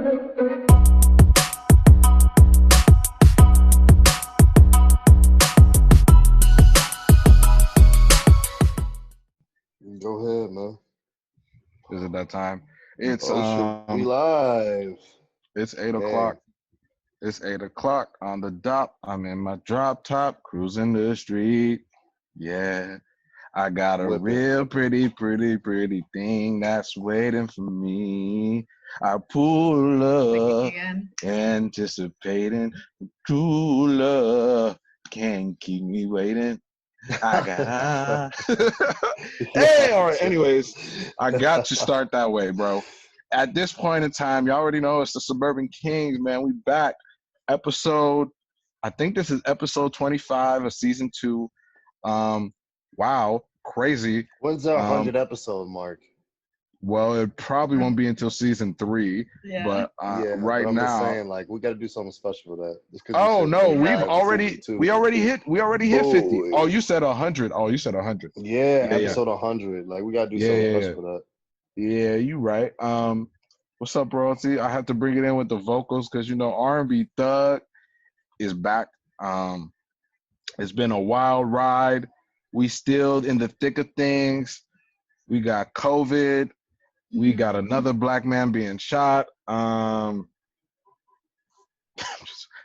Go ahead, man. Is it that time? It's We live. it's 8 o'clock. Dang. It's 8 o'clock on the dot. I'm in my drop top, cruising the street. Yeah. I got a Whipping. real pretty thing that's waiting for me. I pull up, Again. anticipating true love. Can't keep me waiting. I got. Hey, all right. Anyways, I got to start that way, bro. At this point in time, you already know it's the Suburban Kings, man. We back. I think this is episode 25 of season 2. Wow, crazy. When's our 100 episode mark? Well, it probably won't be until season 3, Yeah. but right but I'm now. just saying, like, we got to do something special for that. Just 'cause Oh you said no, 25 we is already hit 50. Boy. Oh, you said 100. Oh, you said 100. Yeah, Yeah, episode 100. Like, we got to do Yeah, something yeah, special for that. Yeah, you right. What's up, royalty? I have to bring it in with the vocals because R&B Thug is back. It's been a wild ride. We still in the thick of things. We got COVID. We got another black man being shot.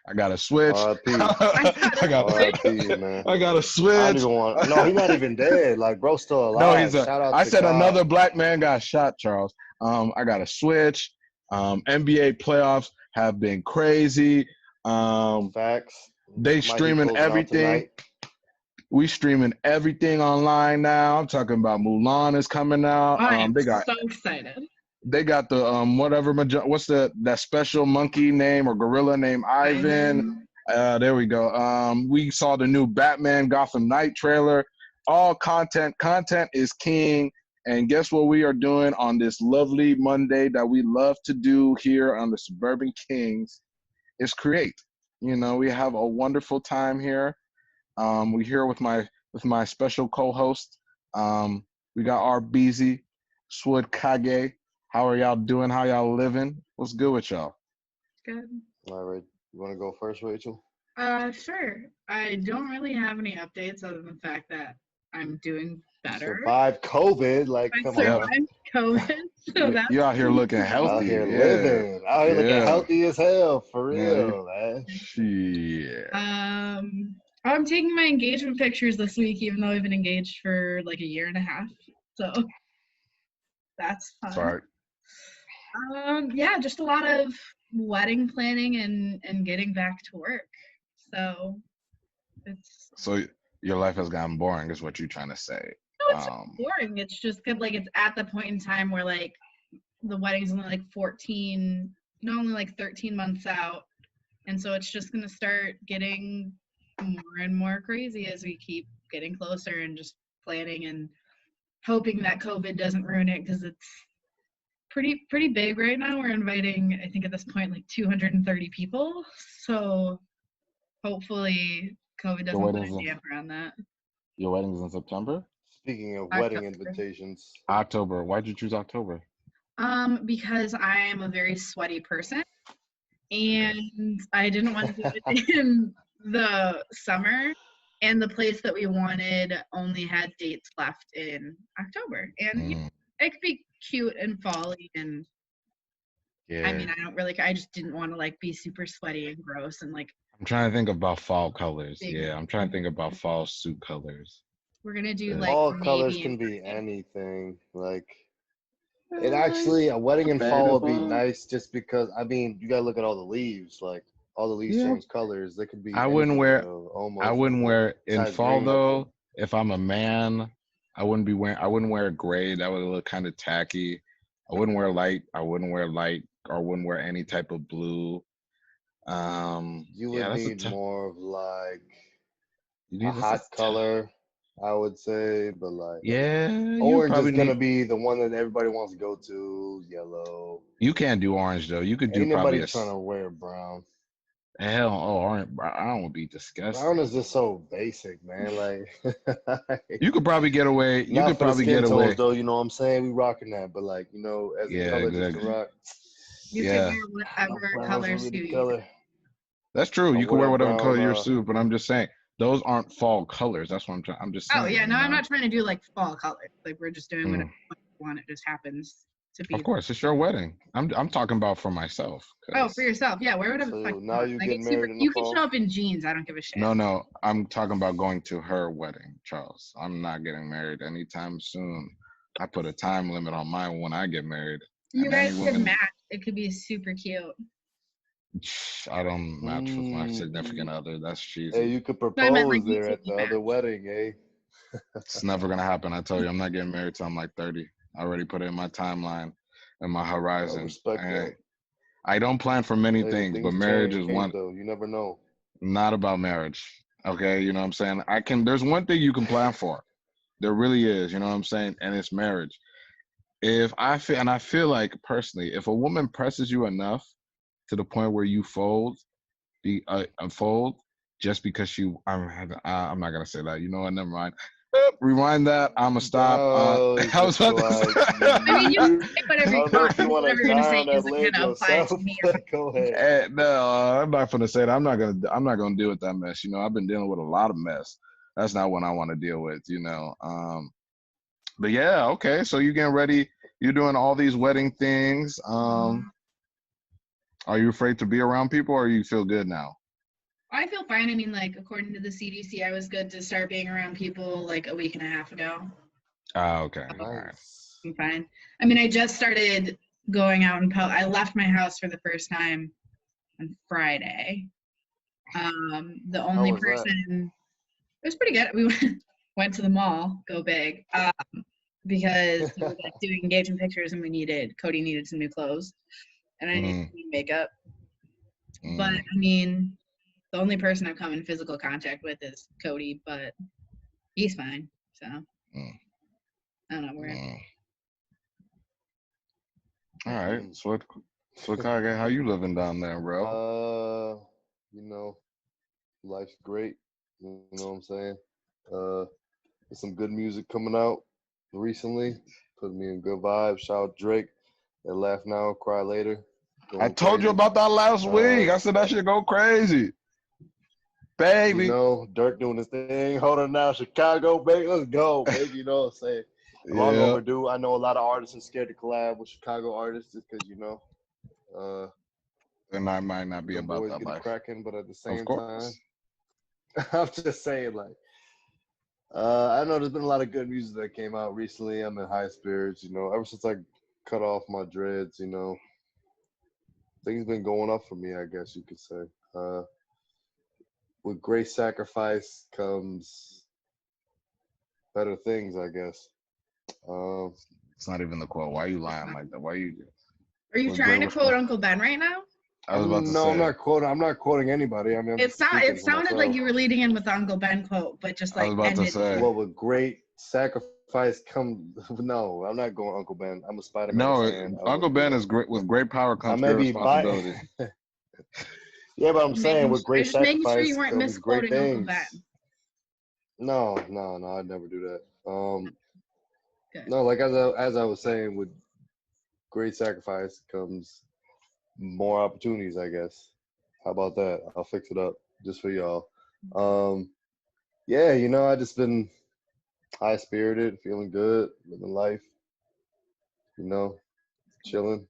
I got to switch. R.I.P. I got R.I.P. man. I got to I don't switch. even want. No, he's not even dead. Like, bro's still No, alive. Shout out I to said God. another black man got shot, Charles. I got to switch. NBA playoffs have been crazy. Facts. They Might be streaming closing out everything. tonight. We streaming everything online now. I'm talking about Mulan is coming out. I am They got so excited. they got the what's that special monkey name or gorilla named Ivan. There we go. We saw the new Batman Gotham Knight trailer. All content is king. And guess what we are doing on this lovely Monday that we love to do here on the Suburban Kings is create. We have a wonderful time here. We're here with my special co-host. We got our Beezy, Swud Kage. How are y'all doing? How y'all living? What's good with y'all? Good. All right. You want to go first, Rachel? Sure. I don't really have any updates other than the fact that I'm doing better. Survive COVID. Like, I come on. survived COVID. So that's You out here looking healthy. Out here yeah. living. Out here looking Yeah. healthy as hell. For Yeah. real, man. Shit. I'm taking my engagement pictures this week, even though I've been engaged for like a year and a half. So that's fun. Sorry. Yeah, just a lot of wedding planning and getting back to work. So it's So your life has gotten boring, is what you're trying to say. no, it's not boring. It's just good, like it's at the point in time where like the wedding's only like 13 months out. And so it's just gonna start getting more and more crazy as we keep getting closer and just planning and hoping that COVID doesn't ruin it, because it's pretty big right now. We're inviting, I think at this point, like 230 people. So hopefully COVID doesn't put a damper on that. Your wedding's in September? Speaking of October. wedding invitations. October. Why'd you choose October? Because I am a very sweaty person, and I didn't want to do it in the summer, and the place that we wanted only had dates left in October, and it could be cute and fall-y, and Yeah. I mean, I don't really care. I just didn't want to like be super sweaty and gross and like. I'm trying to think about fall colors. Big. Yeah, I'm trying to think about fall suit colors. We're gonna do Yeah. like Fall colors navy can and be green. anything. Like, it actually, a wedding in fall would be nice just because, I mean, you gotta look at all the leaves. Like, all the leaves change colors. They could be I wouldn't anything, wear- you know, almost. I wouldn't wear in besides fall green. though. If I'm a man, I wouldn't wear gray. That would look kind of tacky. I wouldn't wear light. Or wouldn't wear any type of blue. You would need more of like a hot color, I would say, but like orange is gonna be the one that everybody wants to go to. Yellow. You can't do orange though. You could do Ain't probably nobody trying to wear brown. Hell, orange. I don't want to be disgusting. Brown is just so basic, man. Like you could probably get away. You not could for probably the skin get away. tones, though. You know what I'm saying? We rocking that, but like, you know, as a color just to rock. You can wear whatever color suit you. That's true. You can wear whatever color your suit, but I'm just saying those aren't fall colors. That's what I'm trying. I'm just saying. Oh yeah, no, I'm not trying to do like fall colors. Like we're just doing whatever we want. It just happens to be. Of course, it's your wedding. I'm talking about for myself. Oh, for yourself, yeah. Wear whatever. So now you get married. You can show up in jeans. I don't give a shit. No, I'm talking about going to her wedding, Charles. I'm not getting married anytime soon. I put a time limit on mine when I get married. You guys could match. It could be super cute. I don't match with my significant other. That's cheesy. Hey, you could propose there at the other wedding, eh? It's never gonna happen. I tell you, I'm not getting married till I'm like 30. I already put it in my timeline and my horizon. I don't plan for many things, but marriage is one. Though. You never know. Not about marriage. Okay, you know what I'm saying? There's one thing you can plan for. There really is, you know what I'm saying? And it's marriage. I feel like personally, if a woman presses you enough to the point where you fold just because I'm not gonna say that. You know what? Never mind. Rewind that. I'ma stop. I was about to say. I mean, you say whatever you want. Whatever you're gonna say isn't gonna apply to me. Go ahead. No, I'm not gonna say that. I'm not gonna deal with that mess. You know, I've been dealing with a lot of mess. That's not what I want to deal with. You know. But yeah, okay. So you're getting ready. You're doing all these wedding things. Are you afraid to be around people, or you feel good now? I feel fine. I mean, like, according to the CDC, I was good to start being around people like a week and a half ago. Okay. All right. I'm fine. I mean, I just started going out and I left my house for the first time on Friday. The only person, it was pretty good. We went to the mall, go big, because we were like doing engagement pictures and Cody needed some new clothes and I needed new makeup. But I mean, the only person I've come in physical contact with is Cody, but he's fine. So I don't know where. All right. So Kage, how you living down there, bro? You know, life's great. You know what I'm saying? There's some good music coming out recently. Put me in good vibes. Shout out Drake. They laugh now, cry later. I told you about that last week. I said that should go crazy. Baby. You know, Dirk doing his thing. Hold on now, Chicago, baby. Let's go, baby. You know what I'm saying? Long overdue. I know a lot of artists are scared to collab with Chicago artists just because, you know. And I might not be about that life. Cracking, but at the same time, I'm just saying, like, I know there's been a lot of good music that came out recently. I'm in high spirits, you know. Ever since I cut off my dreads, you know, things been going up for me, I guess you could say. With great sacrifice comes better things, I guess. It's not even the quote. Why are you lying like that? Why are you? Are you trying to quote Uncle Ben right now? I was about to say. I'm not quoting anybody. I mean, it sounded like you were leading in with the Uncle Ben quote, but just like. I was about to say. Well, with great sacrifice comes. No, I'm not going Uncle Ben. I'm a Spider-Man fan. Uncle Ben is great. With great power comes great responsibility. Yeah, but I'm saying with great sacrifice making sure you weren't misquoting Uncle Ben. No, I'd never do that. No, like as I was saying, with great sacrifice comes more opportunities, I guess. How about that? I'll fix it up just for y'all. Yeah, you know, I just been high spirited, feeling good, living life. You know, chilling.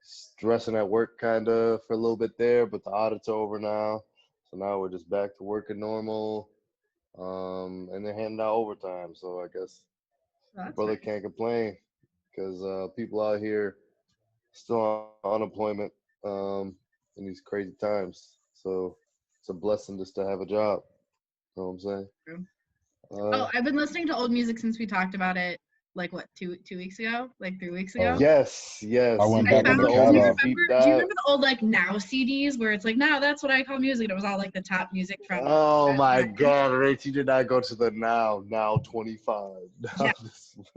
Stressing at work kind of for a little bit there, but the audit's over now. So now we're just back to working normal. And they're handing out overtime. So I guess the brother can't complain because people out here still on unemployment in these crazy times. So it's a blessing just to have a job. You know what I'm saying? True. I've been listening to old music since we talked about it. Like what, 2 weeks ago? Like 3 weeks ago? Yes. I went back in the catalog. Do you remember the old like Now CDs where it's like, now that's what I call music? And it was all like the top music from. Oh my God, Rachel, you did not go to the Now 25. Yeah.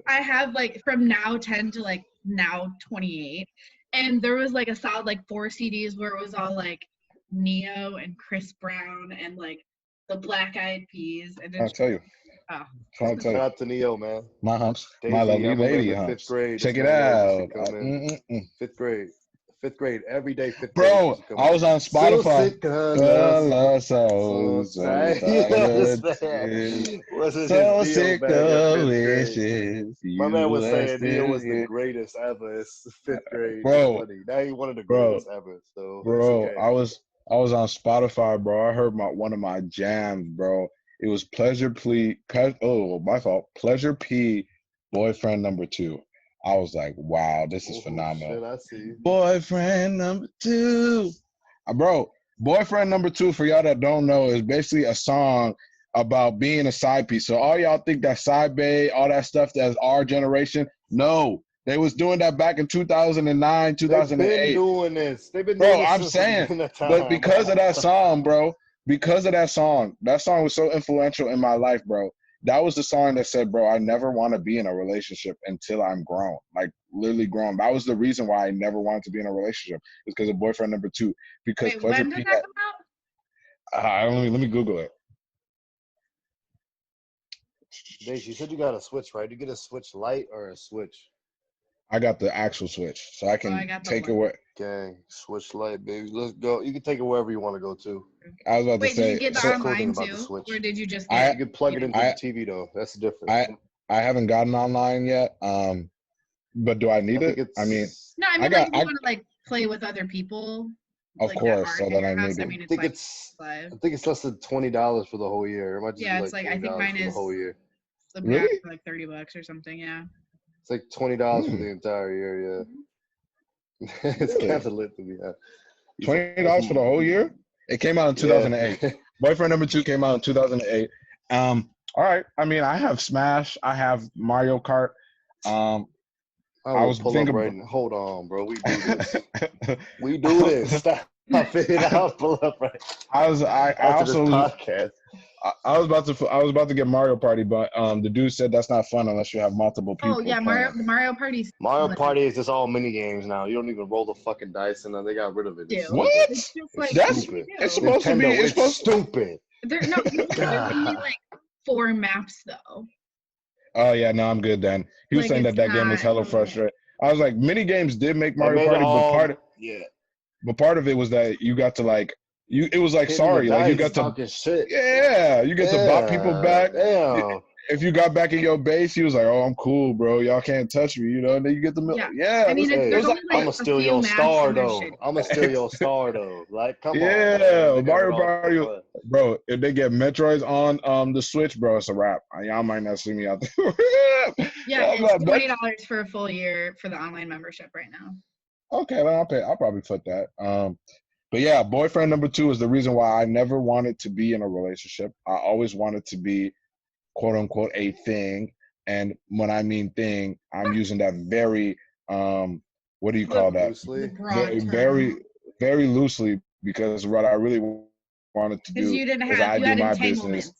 I have like from Now 10 to like Now 28. And there was like a solid like 4 CDs where it was all like Neo and Chris Brown and like the Black Eyed Peas. And I'll tell you. Oh. Shout out to Neo, man. My humps. Daisy, my lovely lady humps. 5th grade. Check it out. 5th grade. fifth grade, every day. Fifth grade. Bro, I was on Spotify. So sick, delicious. My man was saying Neo was the greatest ever. It's fifth grade. Bro, funny. Now he one of the greatest ever. So bro, okay. I was on Spotify, bro. I heard one of my jams, bro. It was Pleasure P, Boyfriend Number 2. I was like, wow, this is phenomenal. Shit, I see. Boyfriend Number 2. Bro, Boyfriend Number 2, for y'all that don't know, is basically a song about being a side piece. So all y'all think that side bae, all that stuff that's our generation. No. They was doing that back in 2009, 2008. They've been doing this. They've been doing this. I'm saying, but because of that song, bro, that song was so influential in my life, bro. That was the song that said, bro, I never want to be in a relationship until I'm grown, like literally grown. That was the reason why I never wanted to be in a relationship. It's because of Boyfriend Number 2. Because Wait, when did that come out? Let me Google it. Dave, you said you got a Switch, right? You get a Switch Lite or a Switch? I got the actual Switch, so I can take it where. Okay, Switch Lite, baby. Let's go. You can take it wherever you want to go to. I was about to say. Wait, did you get the online too, or did you just? You can plug it into the TV though. That's the difference. I haven't gotten online yet. But do I need it? I mean, no. I mean, you want to like play with other people. Of course, so then I need it. I think it's less than $20 for the whole year. It might just it's like I think mine is the whole year. Really? Like $30 or something. Yeah. It's like $20 for the entire year. Yeah. It's kind of lit to me. $20 for the whole year? It came out in 2008. Boyfriend Number 2 came out in 2008. All right. I mean, I have Smash. I have Mario Kart. I was thinking right now. Hold on, bro. We do this. We do this. Stop it. I'll pull up right. I was about to get Mario Party, but the dude said that's not fun unless you have multiple people. Oh yeah, Mario Party. Mario Party is just all mini games now. You don't even roll the fucking dice, and then they got rid of it. What? It's like, that's stupid. It's supposed to be. It's supposed stupid. There only like 4 maps though. Oh yeah, no, I'm good then. He was saying that game was hella frustrating. I was like, mini games did make Mario Party, but part of it was that you got to like it was like sorry, like you got to shit. Yeah, you get to bop people back. Yeah. If you got back in your base, he was like, "Oh, I'm cool, bro. Y'all can't touch me," you know. And then you get the I mean, I'm gonna steal your star though. I'm gonna steal your star though. Like, come on. Yeah, Mario Party, bro. If they get Metroids on the Switch, bro, it's a wrap. Y'all might not see me out there. It's $20 for a full year for the online membership right now. Okay, then I'll probably put that. But yeah, Boyfriend Number 2 is the reason why I never wanted to be in a relationship. I always wanted to be, quote unquote, a thing. And when I mean thing, I'm using that very, what do you call that? Loosely. Very, very loosely, because what I really wanted to do is I do my business.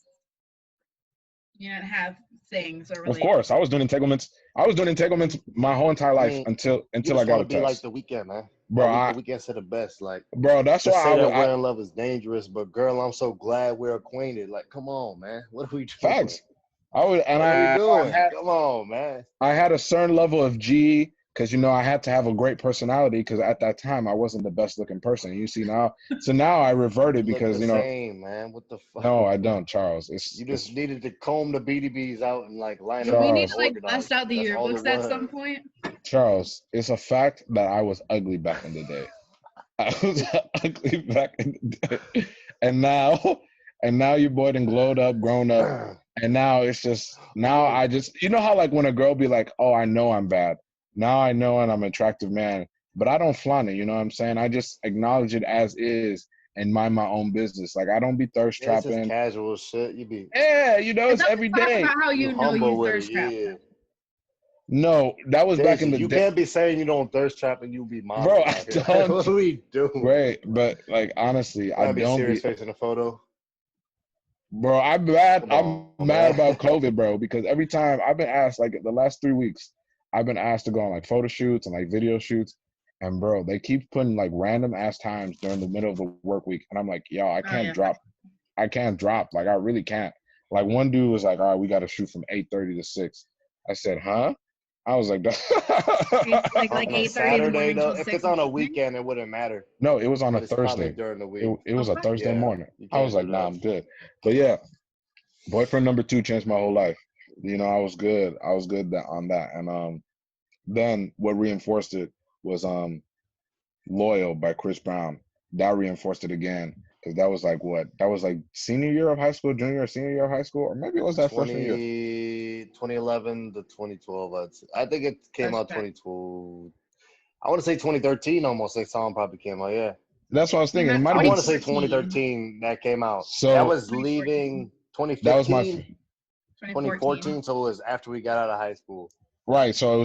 You didn't have things or Of course, I was doing entanglements. My whole entire life until I got a test. Like The Weeknd, man. Bro, The Weeknd said the best. Like, bro, that's why we're in love is dangerous, but girl, I'm so glad we're acquainted. Like, come on, man. What are we doing? Facts. Come on, man. I had a certain level of G, because I had to have a great personality, because at that time I wasn't the best looking person. You see now, so now I reverted because same, man. What the fuck? No, I don't, Charles. You just needed to comb the BDBs out and like line up. We need to like bust out the yearbooks at some point. Charles, it's a fact that I was ugly back in the day. I was ugly back in the day, and now your boy done glowed up, grown up, and now it's just I just how like when a girl be like, oh, I know I'm bad. Now I know and I'm an attractive man, but I don't flaunt it, you know what I'm saying? I just acknowledge it as is and mind my own business. Like, I don't be thirst trapping. It's casual shit. You be it's every day. About how you know you thirst trap. No, that was back in the day. You can't be saying you don't thirst trap and you be mom. Bro, I don't. What are we doing? Right, but like honestly, I don't be serious facing a photo. Bro, I'm mad about COVID, bro, because every time I've been asked, like the last 3 weeks, I've been asked to go on like photo shoots and like video shoots. And bro, they keep putting like random ass times during the middle of the work week. And I'm like, yo, I can't drop. I can't drop. Like, I really can't. Like, one dude was like, all right, we got to shoot from 8:30 to 6. I said, huh? I was like, It's like 8:30 Saturday though. If it's on a weekend, it wouldn't matter. No, it was on a Thursday. During the week. It was a Thursday morning. I was like, nah, I'm good. But yeah, boyfriend number 2 changed my whole life. You know, I was good on that. And then what reinforced it was Loyal by Chris Brown. That reinforced it again. Because that was like what? That was like senior year of high school, junior or senior year of high school? Or maybe it was that freshman year. 2011 to 2012. I think it came out 2012. I want to say 2013 almost. That song probably came out, yeah. That's what I was thinking. I want to say 2013 that came out. So that was leaving 2015. That was my 2014. So it was after we got out of high school. Right. So it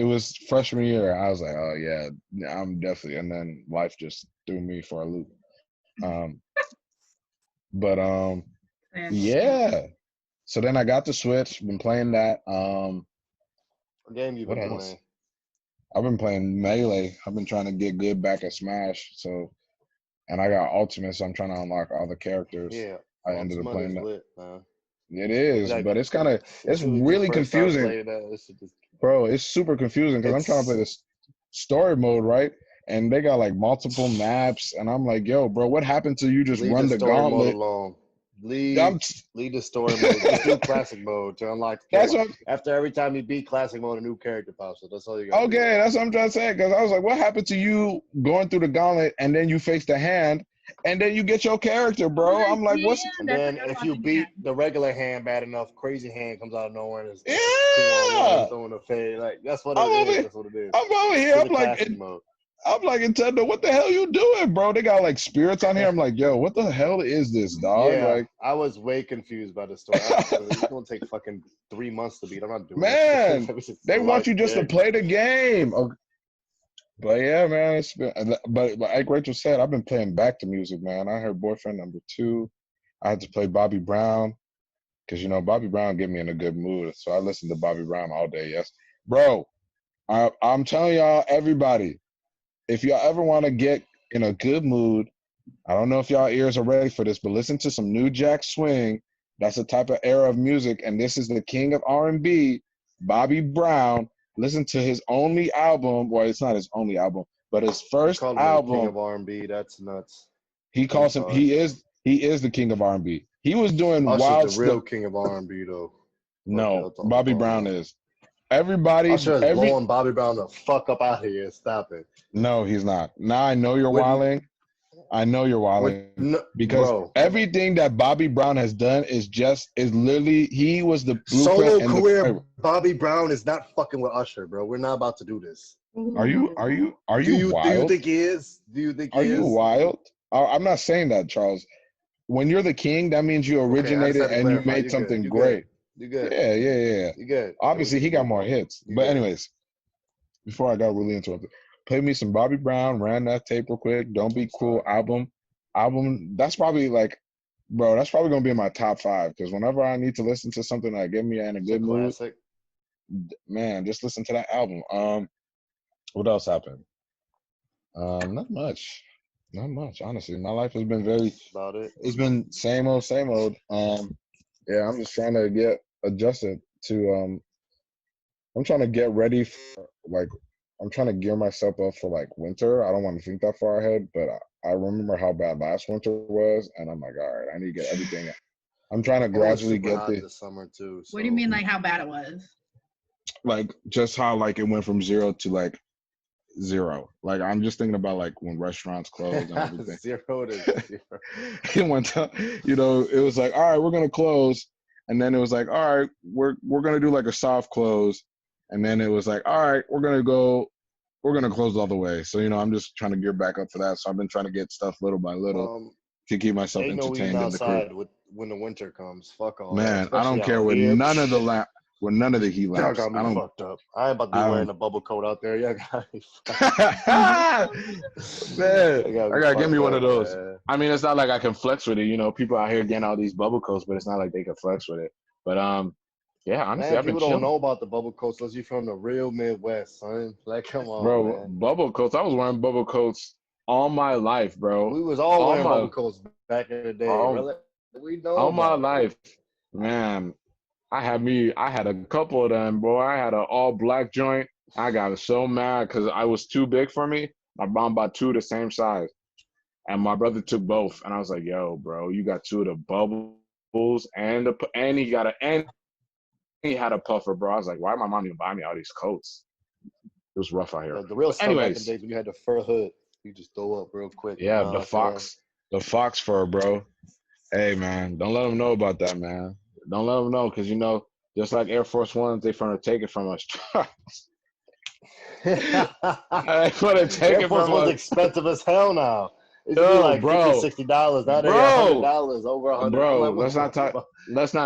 was freshman year. I was like, oh yeah, I'm definitely. And then life just threw me for a loop. Yeah. So then I got the Switch. Been playing that. What game you been playing? I've been playing Melee. I've been trying to get good back at Smash. So, and I got Ultimate, so I'm trying to unlock all the characters. Yeah. I ended up playing that. Lit, it is, but it's kind of it's really confusing, bro. It's super confusing because I'm trying to play this story mode, right? And they got like multiple maps, and I'm like, yo, bro, what happened to you? Just run the gauntlet. Leave the story mode. Just do classic mode to unlock the character. After every time you beat classic mode, a new character pops up. That's all you got. Okay, that's what I'm trying to say. Because I was like, what happened to you going through the gauntlet and then you face the hand and then you get your character, bro? I'm like, what's? And then if you beat the regular hand bad enough, crazy hand comes out of nowhere and is throwing a fade. Like that's what it is. That's what it is. I'm over here. I'm like, Nintendo, what the hell you doing, bro? They got like spirits on here. I'm like, yo, what the hell is this, dog? Yeah, like, I was way confused by the story. It's gonna take fucking 3 months to beat. I'm not doing it. Man, they want you just to play the game. Okay. But yeah, man, it's been. But like Rachel said, I've been playing back to music, man. I heard Boyfriend Number 2. I had to play Bobby Brown because you know Bobby Brown get me in a good mood, so I listened to Bobby Brown all day. Yes, bro. I'm telling y'all, everybody. If y'all ever want to get in a good mood, I don't know if y'all ears are ready for this, but listen to some New Jack Swing. That's a type of era of music, and this is the king of R&B, Bobby Brown. Listen to his only album. Well, it's not his only album, but his first album. King of R&B. That's nuts. He calls him. He is the king of R&B. He was doing wild stuff. The real king of R&B, though. No, Bobby Brown is. Everybody, blowing Bobby Brown the fuck up out of here. Stop it. No, he's not. Now I know you're wilding. I know you're wilding because everything that Bobby Brown has done is literally he was the solo career. Bobby Brown is not fucking with Usher, bro. We're not about to do this. Are you wild? Do you think he is? Are you wild? I'm not saying that, Charles. When you're the king, that means you originated and you made something great. You good? Yeah. You good? Obviously, he got more hits. But anyways, before I got really interrupted, play me some Bobby Brown. Ran that tape real quick. Don't Be Cruel album. That's probably like, bro. That's probably gonna be in my top 5 because whenever I need to listen to something that get me in a good mood, man, just listen to that album. What else happened? Not much. Honestly, my life has been very. About it. It's been same old. Yeah, I'm just trying to get adjusted to I'm trying to get ready for I'm trying to gear myself up for like winter. I don't want to think that far ahead, but I remember how bad last winter was, and I'm like, all right, I need to get everything. I'm trying to gradually get this summer too. So. What do you mean, like how bad it was? Like just how like it went from 0 to like 0. Like I'm just thinking about like when restaurants closed and everything. 0 to 0. It went to, it was like, all right, we're gonna close, and then it was like, all right, we're gonna do like a soft close, and then it was like, all right, we're gonna close all the way. So I'm just trying to gear back up for that. So I've been trying to get stuff little by little to keep myself entertained in the crib. When the winter comes, fuck all. Man, I don't care with none of the heat lamps. Y'all got me fucked up. I ain't about to be wearing a bubble coat out there. Y'all got me man, I gotta give me one of those. Man. I mean, it's not like I can flex with it. People out here getting all these bubble coats, but it's not like they can flex with it. But yeah, honestly, I've been people don't know about the bubble coats unless you're from the real Midwest, son. Like, come on, bro. Man. Bubble coats. I was wearing bubble coats all my life, bro. We was all wearing bubble coats back in the day. We know all my life, man. I had a couple of them, boy. I had an all black joint. I got so mad because I was too big for me. My mom bought two the same size, and my brother took both. And I was like, "Yo, bro, you got two of the bubbles and he had a puffer, bro." I was like, "Why did my mom even buy me all these coats?" It was rough out here. The real stuff back in the Anyways, days when you had the fur hood, you just throw up real quick. yeah, the fox fur, bro. Hey, man, don't let them know about that, man. Don't let them know because just like Air Force Ones, they trying to take it from us. They want to take Air it Force from One's us. expensive as hell now. It's like $50-$60. Now they're $100, over $100. Bro, let's not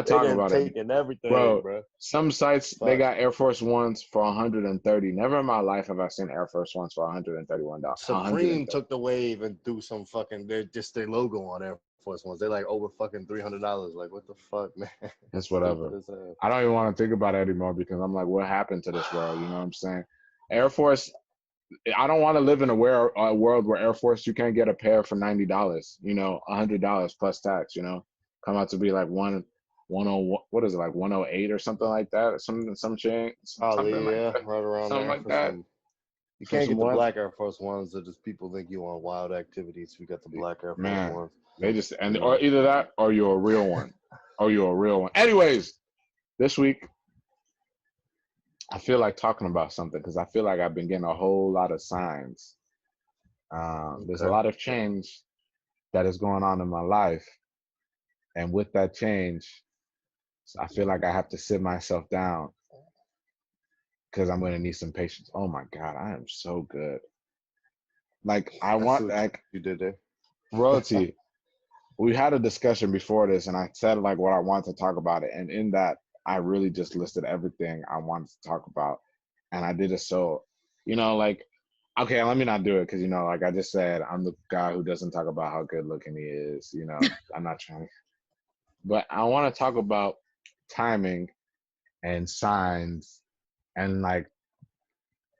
talk about it. Taking everything, bro. Some sites they got Air Force Ones for $130. Never in my life have I seen Air Force Ones for $131. Supreme took the wave and threw some fucking their logo on Air Force Ones. They're like over fucking $300. Like, what the fuck, man? It's whatever. I don't even want to think about it anymore because I'm like, what happened to this world? You know what I'm saying? Air Force. I don't want to live in a world where Air Force you can't get a pair for $90. $100 plus tax. Come out to be like 101. What is it, like 108 or something like that? Some change. Right around something there like that. You can't get the black Air Force Ones. That just people think you on wild activities. We got the black Air Force Ones. They just or either that or you're a real one, Anyways, this week. I feel like talking about something because I feel like I've been getting a whole lot of signs. There's a lot of change that is going on in my life. And with that change, I feel like I have to sit myself down because I'm going to need some patience. Oh my God, I am so good. Like, you did there. Royalty. We had a discussion before this and I said like what I wanted to talk about it. And in that, I really just listed everything I wanted to talk about. And I did it so, okay, let me not do it because, like I just said, I'm the guy who doesn't talk about how good looking he is. I'm not trying to. But I want to talk about timing and signs and like,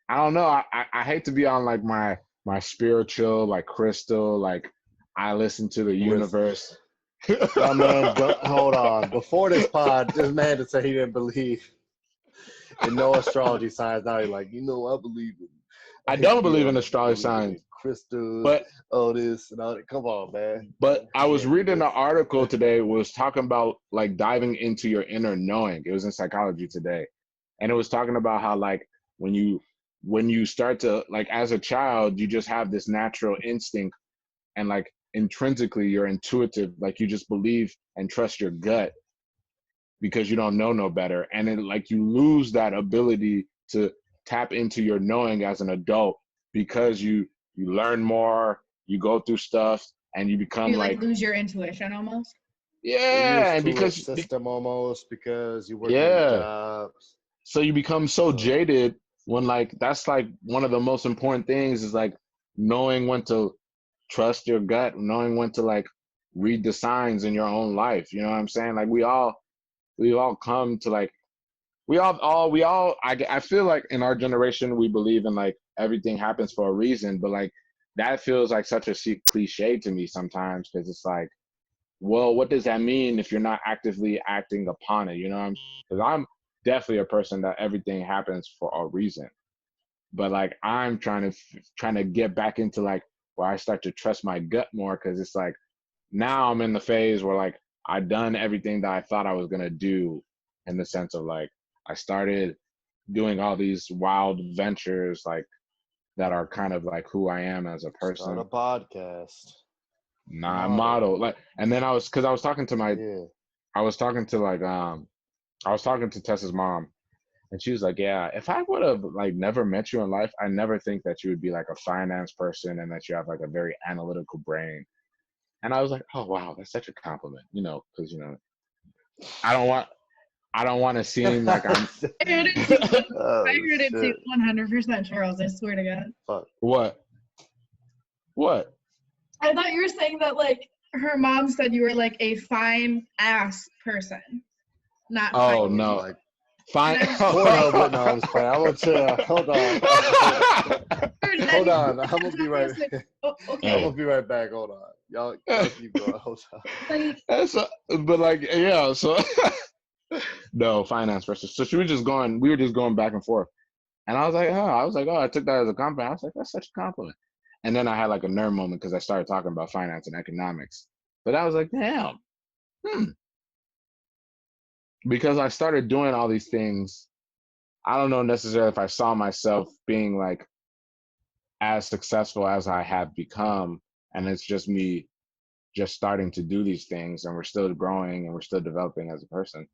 I don't know. I hate to be on like my spiritual, like crystal, like I listen to the universe. My man, hold on. Before this pod, this man that said he didn't believe in no astrology signs. Now he's like, I believe in. I don't believe in astrology signs. Crystals, but all this and all that. Come on, man. But I was reading an article today. Was talking about like diving into your inner knowing. It was in Psychology Today, and it was talking about how like when you start to like as a child, you just have this natural instinct, and like intrinsically you're intuitive, like you just believe and trust your gut because you don't know no better, and then like you lose that ability to tap into your knowing as an adult because you learn more, you go through stuff, and you become you like lose your intuition almost. Yeah, and because system almost because you work jobs, so you become so jaded when like that's like one of the most important things is like knowing when to trust your gut, knowing when to like read the signs in your own life. You know what I'm saying? Like we all come to like I feel like in our generation we believe in like everything happens for a reason, but like that feels like such a cliche to me sometimes because it's like, well, what does that mean if you're not actively acting upon it? You know what I'm saying? Because I'm definitely a person that everything happens for a reason, but like I'm trying to get back into like where I start to trust my gut more because it's like now I'm in the phase where like I've done everything that I thought I was gonna do in the sense of like I started doing all these wild ventures like that are kind of like who I am as a person. Start a podcast. Model. Like, and then I was talking to I was talking to Tessa's mom, and she was like, yeah, if I would have like never met you in life, I never think that you would be like a finance person and that you have like a very analytical brain. And I was like, oh wow, that's such a compliment, because I don't want to seem like I'm. I heard it too. 100%, Charles. I swear to God. Fuck. What? I thought you were saying that like her mom said you were like a fine ass person, not. Oh no. Like, fine. No, I'm just playing. I'm gonna chill. Hold on. Hold on. I'm gonna be right. Okay. I'm gonna be right back. Hold on. Y'all keep going. Hold on. But like, yeah. So No, finance person. So we were just going back and forth. And I was like, I took that as a compliment. I was like, that's such a compliment. And then I had like a nerd moment because I started talking about finance and economics. But I was like, damn. Because I started doing all these things. I don't know necessarily if I saw myself being like as successful as I have become. And it's just me just starting to do these things, and we're still growing and we're still developing as a person.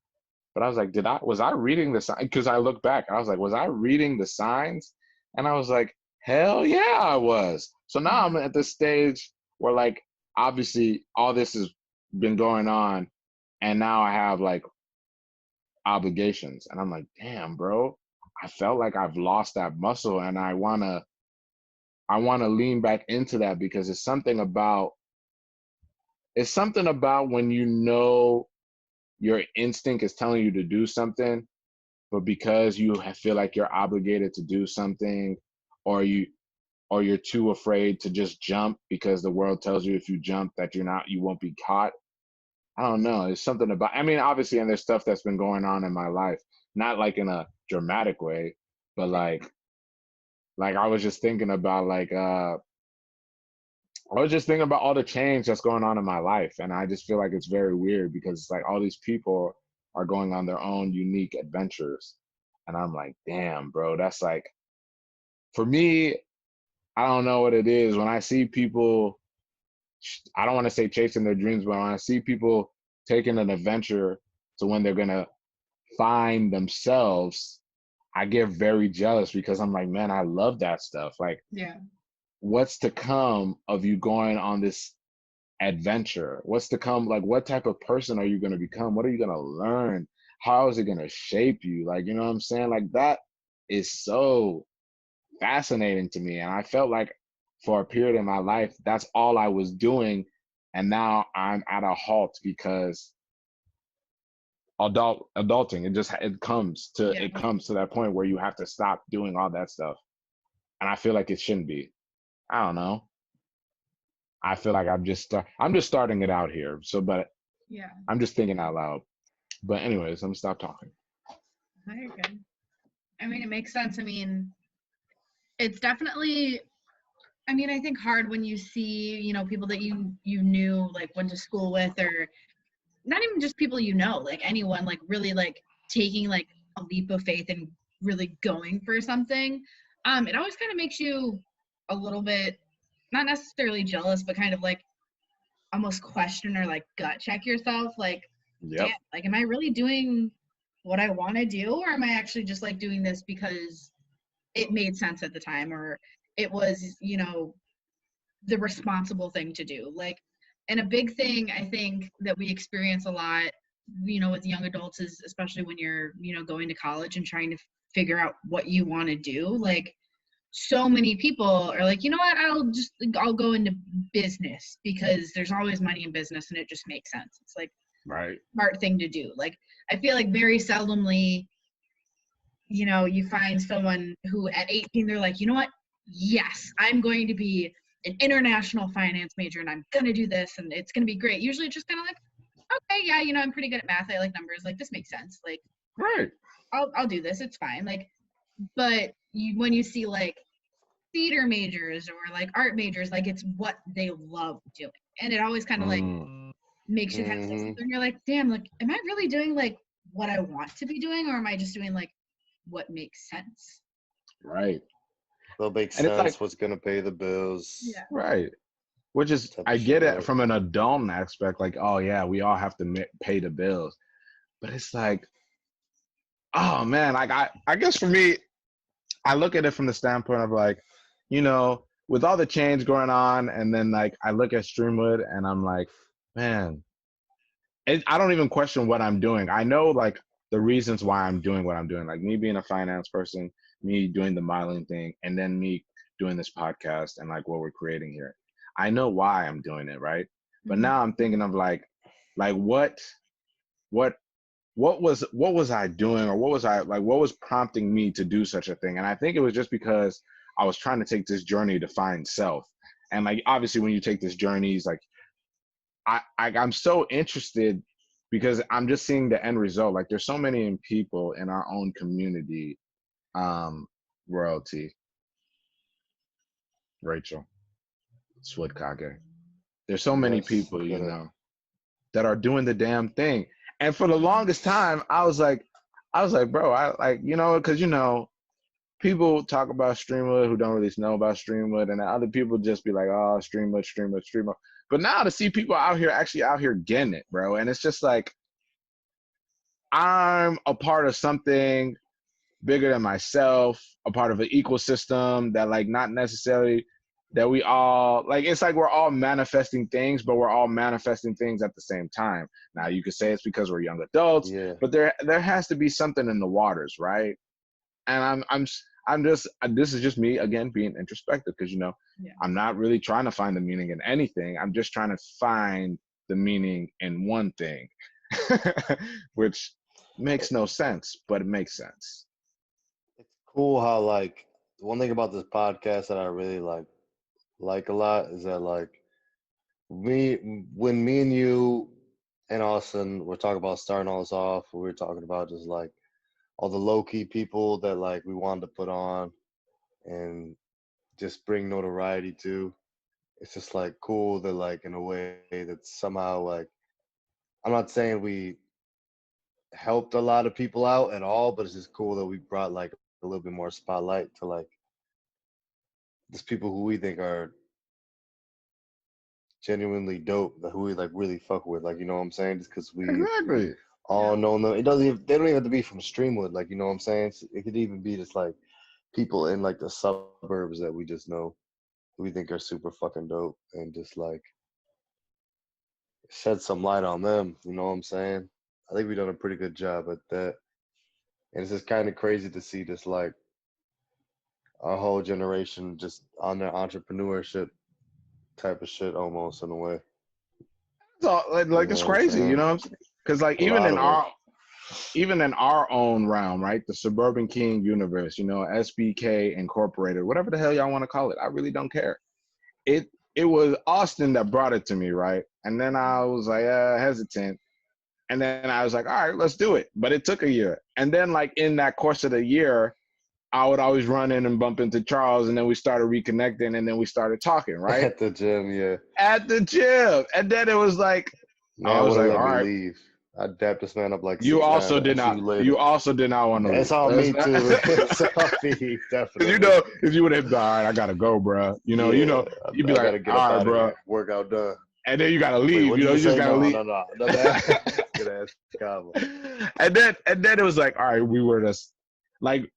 But I was like, was I reading the signs? Because I look back and I was like, was I reading the signs? And I was like, hell yeah, I was. So now I'm at this stage where like, obviously all this has been going on, and now I have like obligations. And I'm like, damn, bro, I felt like I've lost that muscle, and I wanna lean back into that, because it's something about when you know your instinct is telling you to do something, but because you feel like you're obligated to do something, or you're too afraid to just jump because the world tells you if you jump that you won't be caught. I don't know. There's something about, I mean, obviously, and there's stuff that's been going on in my life, not like in a dramatic way, but like I was just thinking about I was just thinking about all the change that's going on in my life. And I just feel like it's very weird because it's like all these people are going on their own unique adventures. And I'm like, damn, bro, that's like, for me, I don't know what it is. When I see people, I don't want to say chasing their dreams, but when I see people taking an adventure to when they're going to find themselves, I get very jealous because I'm like, man, I love that stuff. Like, yeah. What's to come of you going on this adventure? What's to come? Like, what type of person are you going to become? What are you going to learn? How is it going to shape you? Like, you know what I'm saying? Like, that is so fascinating to me. And I felt like for a period in my life, that's all I was doing. And now I'm at a halt because adulting, it comes to that point where you have to stop doing all that stuff. And I feel like it shouldn't be. I don't know. I feel like I'm just starting it out here. So, but yeah, I'm just thinking out loud. But anyways, I'm gonna stop talking. Very good. I mean, it makes sense. I mean, it's definitely, I mean, I think hard when you see, you know, people that you knew, like went to school with, or not even just people you know, like anyone, like really like taking like a leap of faith and really going for something. It always kind of makes you a little bit, not necessarily jealous, but kind of like almost question or like gut check yourself, like, damn, like, am I really doing what I want to do, or am I actually just like doing this because it made sense at the time, or it was, you know, the responsible thing to do? Like, and a big thing I think that we experience a lot, you know, with young adults is, especially when you're, you know, going to college and trying to figure out what you want to do, like, so many people are like, you know what, I'll go into business because there's always money in business and it just makes sense. It's like, right, smart thing to do. Like, I feel like very seldomly, you know, you find someone who at 18, they're like, you know what, yes, I'm going to be an international finance major and I'm going to do this and it's going to be great. Usually it's just kind of like, okay, yeah, you know, I'm pretty good at math. I like numbers. Like, this makes sense. Like, right, I'll do this. It's fine. Like, but when you see like theater majors or like art majors, like, it's what they love doing. And it always kind of like makes you kind of and you're like, damn, like, am I really doing like what I want to be doing, or am I just doing like what makes sense? Right. What makes sense, like, what's gonna pay the bills. Yeah. Right. Which is, I get it from an adult aspect, like, oh yeah, we all have to pay the bills. But it's like, oh man, like I guess for me, I look at it from the standpoint of like, you know, with all the change going on, and then like I look at Streamwood and I'm like, man, I don't even question what I'm doing. I know like the reasons why I'm doing what I'm doing, like me being a finance person, me doing the modeling thing, and then me doing this podcast and like what we're creating here. I know why I'm doing it, right? But now I'm thinking of like what was I doing, or what was prompting me to do such a thing? And I think it was just because I was trying to take this journey to find self. And like obviously when you take this journey, it's like I'm so interested because I'm just seeing the end result. Like there's so many people in our own community, royalty, Rachel, Swidkage. There's so many people, you know, that are doing the damn thing. And for the longest time, I was like, bro, I like, you know, because you know, people talk about Streamwood who don't really know about Streamwood, and other people just be like, oh, Streamwood. But now to see people actually out here getting it, bro, and it's just like, I'm a part of something bigger than myself, a part of an ecosystem that like not necessarily that we all like. It's like we're all manifesting things, but we're all manifesting things at the same time. Now you could say it's because we're young adults, but there has to be something in the waters, right? And I'm just, this is just me again being introspective, because you know, I'm not really trying to find the meaning in anything. I'm just trying to find the meaning in one thing, which makes no sense, but it makes sense. It's cool how like the one thing about this podcast that I really like a lot is that like when me and you and Austin were talking about starting all this off, we were talking about just like all the low-key people that like we wanted to put on and just bring notoriety to. It's just like cool that like in a way that somehow like, I'm not saying we helped a lot of people out at all, but it's just cool that we brought like a little bit more spotlight to like these people who we think are genuinely dope, who we like really fuck with, like, you know what I'm saying? Just because we all know them. They don't even have to be from Streamwood, like, you know what I'm saying? It could even be just like people in like the suburbs that we just know, who we think are super fucking dope, and just like shed some light on them, you know what I'm saying? I think we've done a pretty good job at that. And it's just kind of crazy to see this like our whole generation just on their entrepreneurship type of shit almost in a way. So like it's crazy, you know, because like even in our own realm, right? The Suburban King universe, you know, SBK Incorporated, whatever the hell y'all want to call it, I really don't care. It was Austin that brought it to me, right? And then I was like hesitant, and then I was like, all right, let's do it. But it took a year, and then like in that course of the year, I would always run in and bump into Charles, and then we started reconnecting, and then we started talking, right? At the gym, yeah. At the gym, and then it was like, I was like, all right. Leave. I dapped this man up like you also did not. You also did not want to. It's on me too. It's on me, definitely. You know, if you would have been, all right, I gotta go, bro. You know, you'd be like, all right, bro. Workout done. And then you gotta leave. Wait, you know, you just gotta leave. No. Good ass combo. And then it was like, all right, we were just like,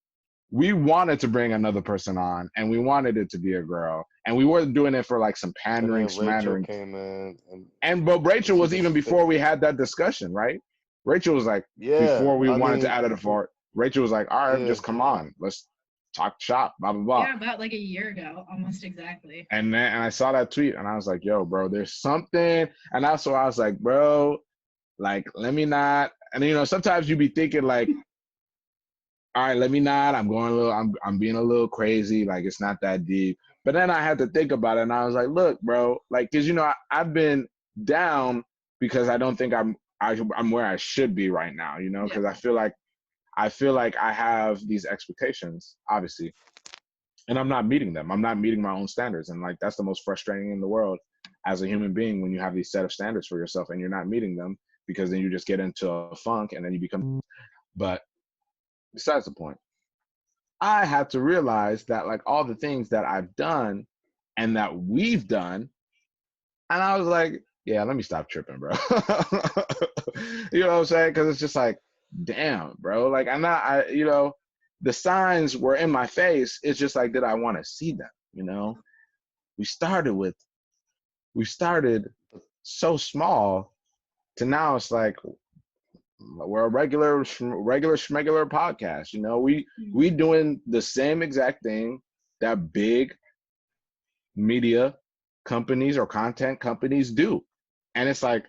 we wanted to bring another person on, and we wanted it to be a girl, and we weren't doing it for like some pandering, smattering. Came in but Rachel was even before we had that discussion, right? Rachel was like, before we wanted to add it for, Rachel was like, all right, just come on, let's talk shop, blah blah blah. Yeah, about like a year ago, almost exactly. And I saw that tweet, and I was like, yo, bro, there's something, and that's why I was like, bro, like, let me not. And you know, sometimes you be thinking like, all right, let me not. I'm going a little. I'm being a little crazy. Like it's not that deep. But then I had to think about it, and I was like, look, bro, like, cause you know I've been down because I don't think I'm where I should be right now. You know, because I feel like I have these expectations, obviously, and I'm not meeting them. I'm not meeting my own standards, and like that's the most frustrating in the world as a human being, when you have these set of standards for yourself and you're not meeting them, because then you just get into a funk and then you become. But besides the point, I had to realize that like all the things that I've done and that we've done, and I was like, yeah, let me stop tripping, bro. You know what I'm saying? Because it's just like, damn, bro. Like you know, the signs were in my face. It's just like, did I want to see them? You know, we started so small to now it's like, we're a regular schmegular podcast. You know, we doing the same exact thing that big media companies or content companies do, and it's like,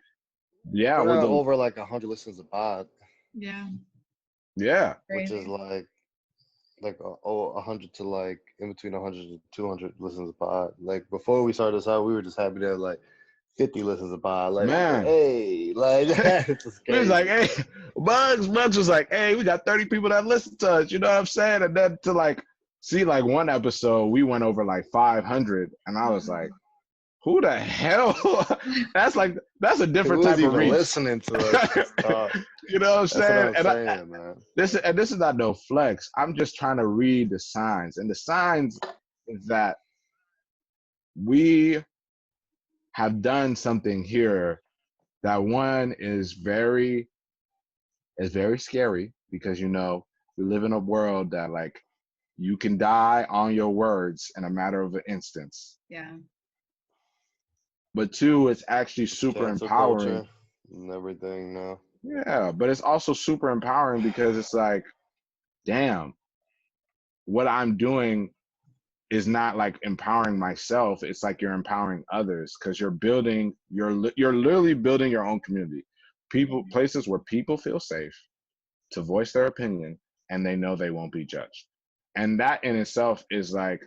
yeah, we're over like 100 listens a pod. Yeah. Which is like 100 to like in between 100 to 200 listens a pod. Like before we started this out, we were just happy to have like 50 listens a pod. Like, man, hey, like it was like, hey, Bugs was like, hey, we got 30 people that listen to us. You know what I'm saying? And then to like see like one episode, we went over like 500, and I was like, who the hell? that's a different type of reach. Listening to us. You know what I'm saying? What I'm saying, man. This is not no flex. I'm just trying to read the signs, and the signs is that we have done something here that one is very scary, because you know we live in a world that like you can die on your words in a matter of an instance. Yeah. But two, it's actually super empowering and everything now. Yeah, but it's also super empowering because it's like, damn, what I'm doing is not like empowering myself. It's like you're empowering others, because you're literally building your own community. Places where people feel safe to voice their opinion and they know they won't be judged. And that in itself is like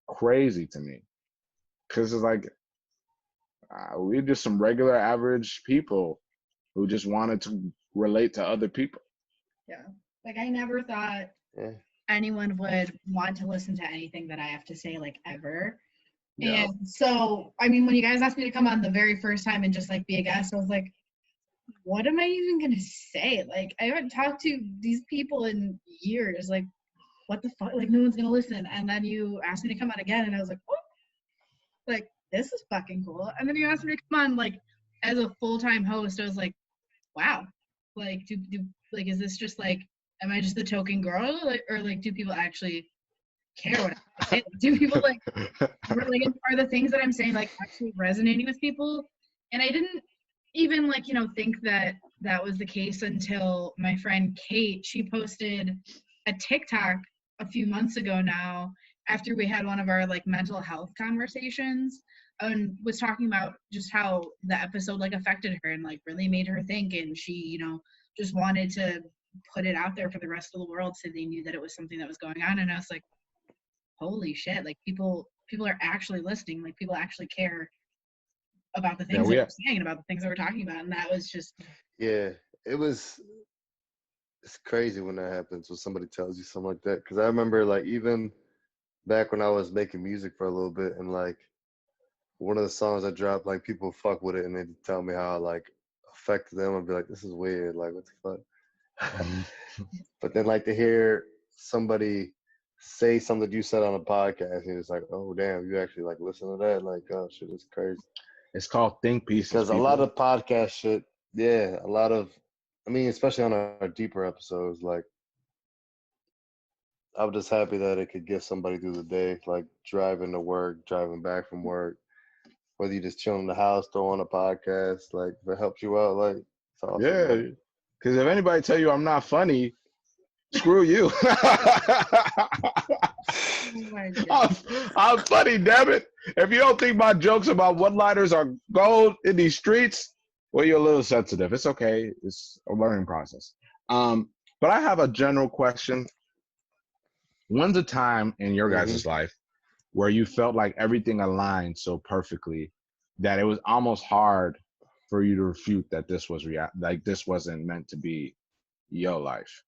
crazy to me, because it's like we're just some regular average people who just wanted to relate to other people. Yeah. Like, I never thought anyone would want to listen to anything that I have to say, like, ever. Yeah. And so, I mean, when you guys asked me to come on the very first time and just, like, be a guest, I was like, what am I even going to say? Like, I haven't talked to these people in years. Like, what the fuck? Like, no one's going to listen. And then you asked me to come on again, and I was like, oh, like, this is fucking cool. And then you asked me to come on, like, as a full-time host. I was like, wow. Like, like, is this just, like, am I just the token girl? Like, or, like, do people actually care what I say? Do people, like, are the things that I'm saying, like, actually resonating with people? And I didn't even, like, you know, think that that was the case until my friend Kate, she posted a TikTok a few months ago now, after we had one of our, like, mental health conversations, and was talking about just how the episode, like, affected her and, like, really made her think, and she, you know, just wanted to put it out there for the rest of the world so they knew that it was something that was going on. And I was like, holy shit, like, people are actually listening, like, people actually care about the things that we're saying and about the things that we're talking about. And that was just it's crazy when that happens, when somebody tells you something like that, because I remember, like, even back when I was making music for a little bit, and, like, one of the songs I dropped, like, people fuck with it and they tell me how, like, affected them. I'd be like, this is weird, like, what the fuck? But then, like, to hear somebody say something that you said on a podcast, and it's like, oh damn, you actually, like, listen to that, like, oh shit, it's crazy. It's called think pieces. Because a lot of podcast shit, I mean, especially on our deeper episodes, like, I'm just happy that it could get somebody through the day, like driving to work, driving back from work, whether you just chill in the house, throw on a podcast, like, if it helps you out, like, it's awesome. Yeah, because if anybody tell you I'm not funny, screw you. I'm funny, damn it. If you don't think my jokes about one-liners are gold in these streets, well, you're a little sensitive. It's okay. It's a learning process. But I have a general question. When's a time in your guys' life where you felt like everything aligned so perfectly that it was almost hard for you to refute that this was like this wasn't meant to be your life?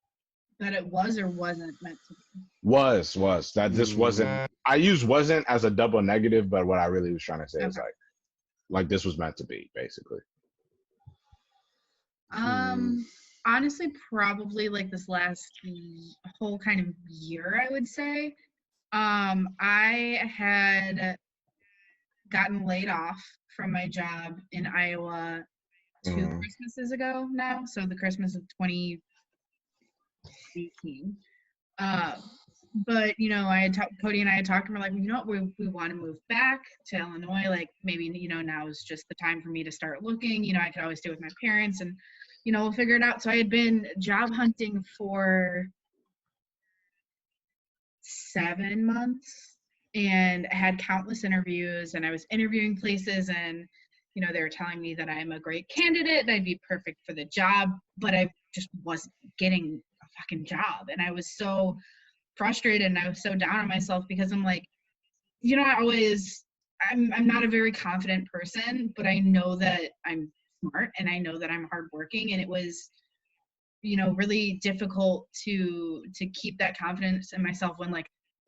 That it was or wasn't meant to be? Was. That this wasn't. I use wasn't as a double negative, but what I really was trying to say is like this was meant to be, basically. Honestly, probably like this last whole kind of year, I would say. I had gotten laid off from my job in Iowa 2 Christmases ago now, so the Christmas of 2018. But, you know, Cody and I had talked, and we're like, you know what, we want to move back to Illinois. Like, maybe, you know, now is just the time for me to start looking. You know, I could always stay with my parents, and, you know, we'll figure it out. So I had been job hunting for 7 months and had countless interviews, and I was interviewing places, and, you know, they were telling me that I'm a great candidate and I'd be perfect for the job, but I just wasn't getting a fucking job. And I was so frustrated and I was so down on myself, because I'm like, you know, I I'm not a very confident person, but I know that I'm smart and I know that I'm hardworking, and it was, you know, really difficult to keep that confidence in myself when like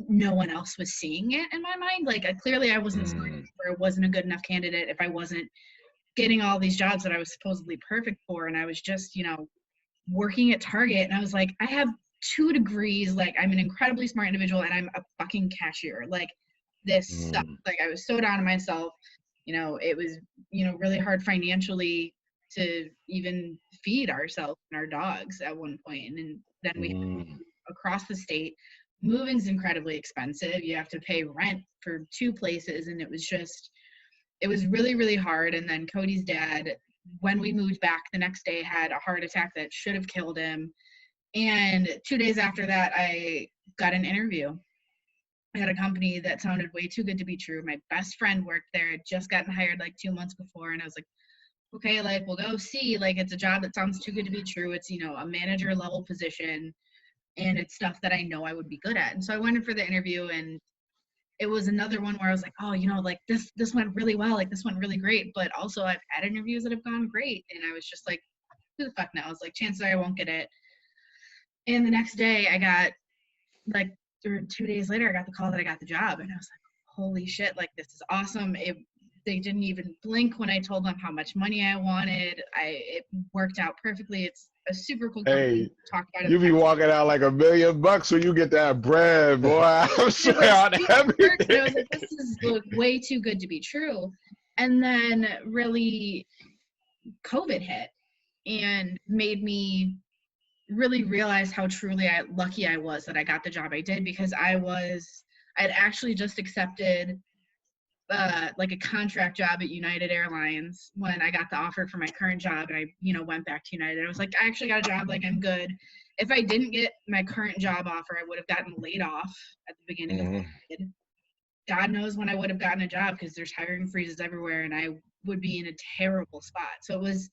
no one else was seeing it in my mind. Like clearly I wasn't smart enough, or I wasn't a good enough candidate if I wasn't getting all these jobs that I was supposedly perfect for, and I was just, you know, working at Target, and I was like, I have 2 degrees, like I'm an incredibly smart individual and I'm a fucking cashier. Like this sucks. Like I was so down on myself. You know, it was, you know, really hard financially to even feed ourselves and our dogs at one point. And then we had to move across the state. Moving's incredibly expensive. You have to pay rent for 2 places, and it was really, really hard. And then Cody's dad, when we moved back the next day, had a heart attack that should have killed him. And 2 days after that, I got an interview at a company that sounded way too good to be true. My best friend worked there. I'd just gotten hired like 2 months before. And I was like, okay, like, we'll go see. Like, it's a job that sounds too good to be true. It's, you know, a manager level position. And it's stuff that I know I would be good at. And so I went in for the interview, and it was another one where I was like, oh, you know, like this went really well. Like this went really great. But also I've had interviews that have gone great. And I was just like, who the fuck knows? Like, chances are I won't get it. And the next day I got like, or 2 days later, I got the call that I got the job, and I was like, holy shit, like this is awesome. They didn't even blink when I told them how much money I wanted. It worked out perfectly. It's a super cool company. Talk about you be walking out like $1 million when you get that bread, boy. I'm swearing on everything. I was like, this is way too good to be true. And then really COVID hit and made me really realize how truly lucky I was that I got the job I did, because I'd actually just accepted like a contract job at United Airlines when I got the offer for my current job, and I, you know, went back to United. I was like, I actually got a job, like I'm good. If I didn't get my current job offer, I would have gotten laid off at the beginning of COVID. God knows when I would have gotten a job, because there's hiring freezes everywhere, and I would be in a terrible spot. So it was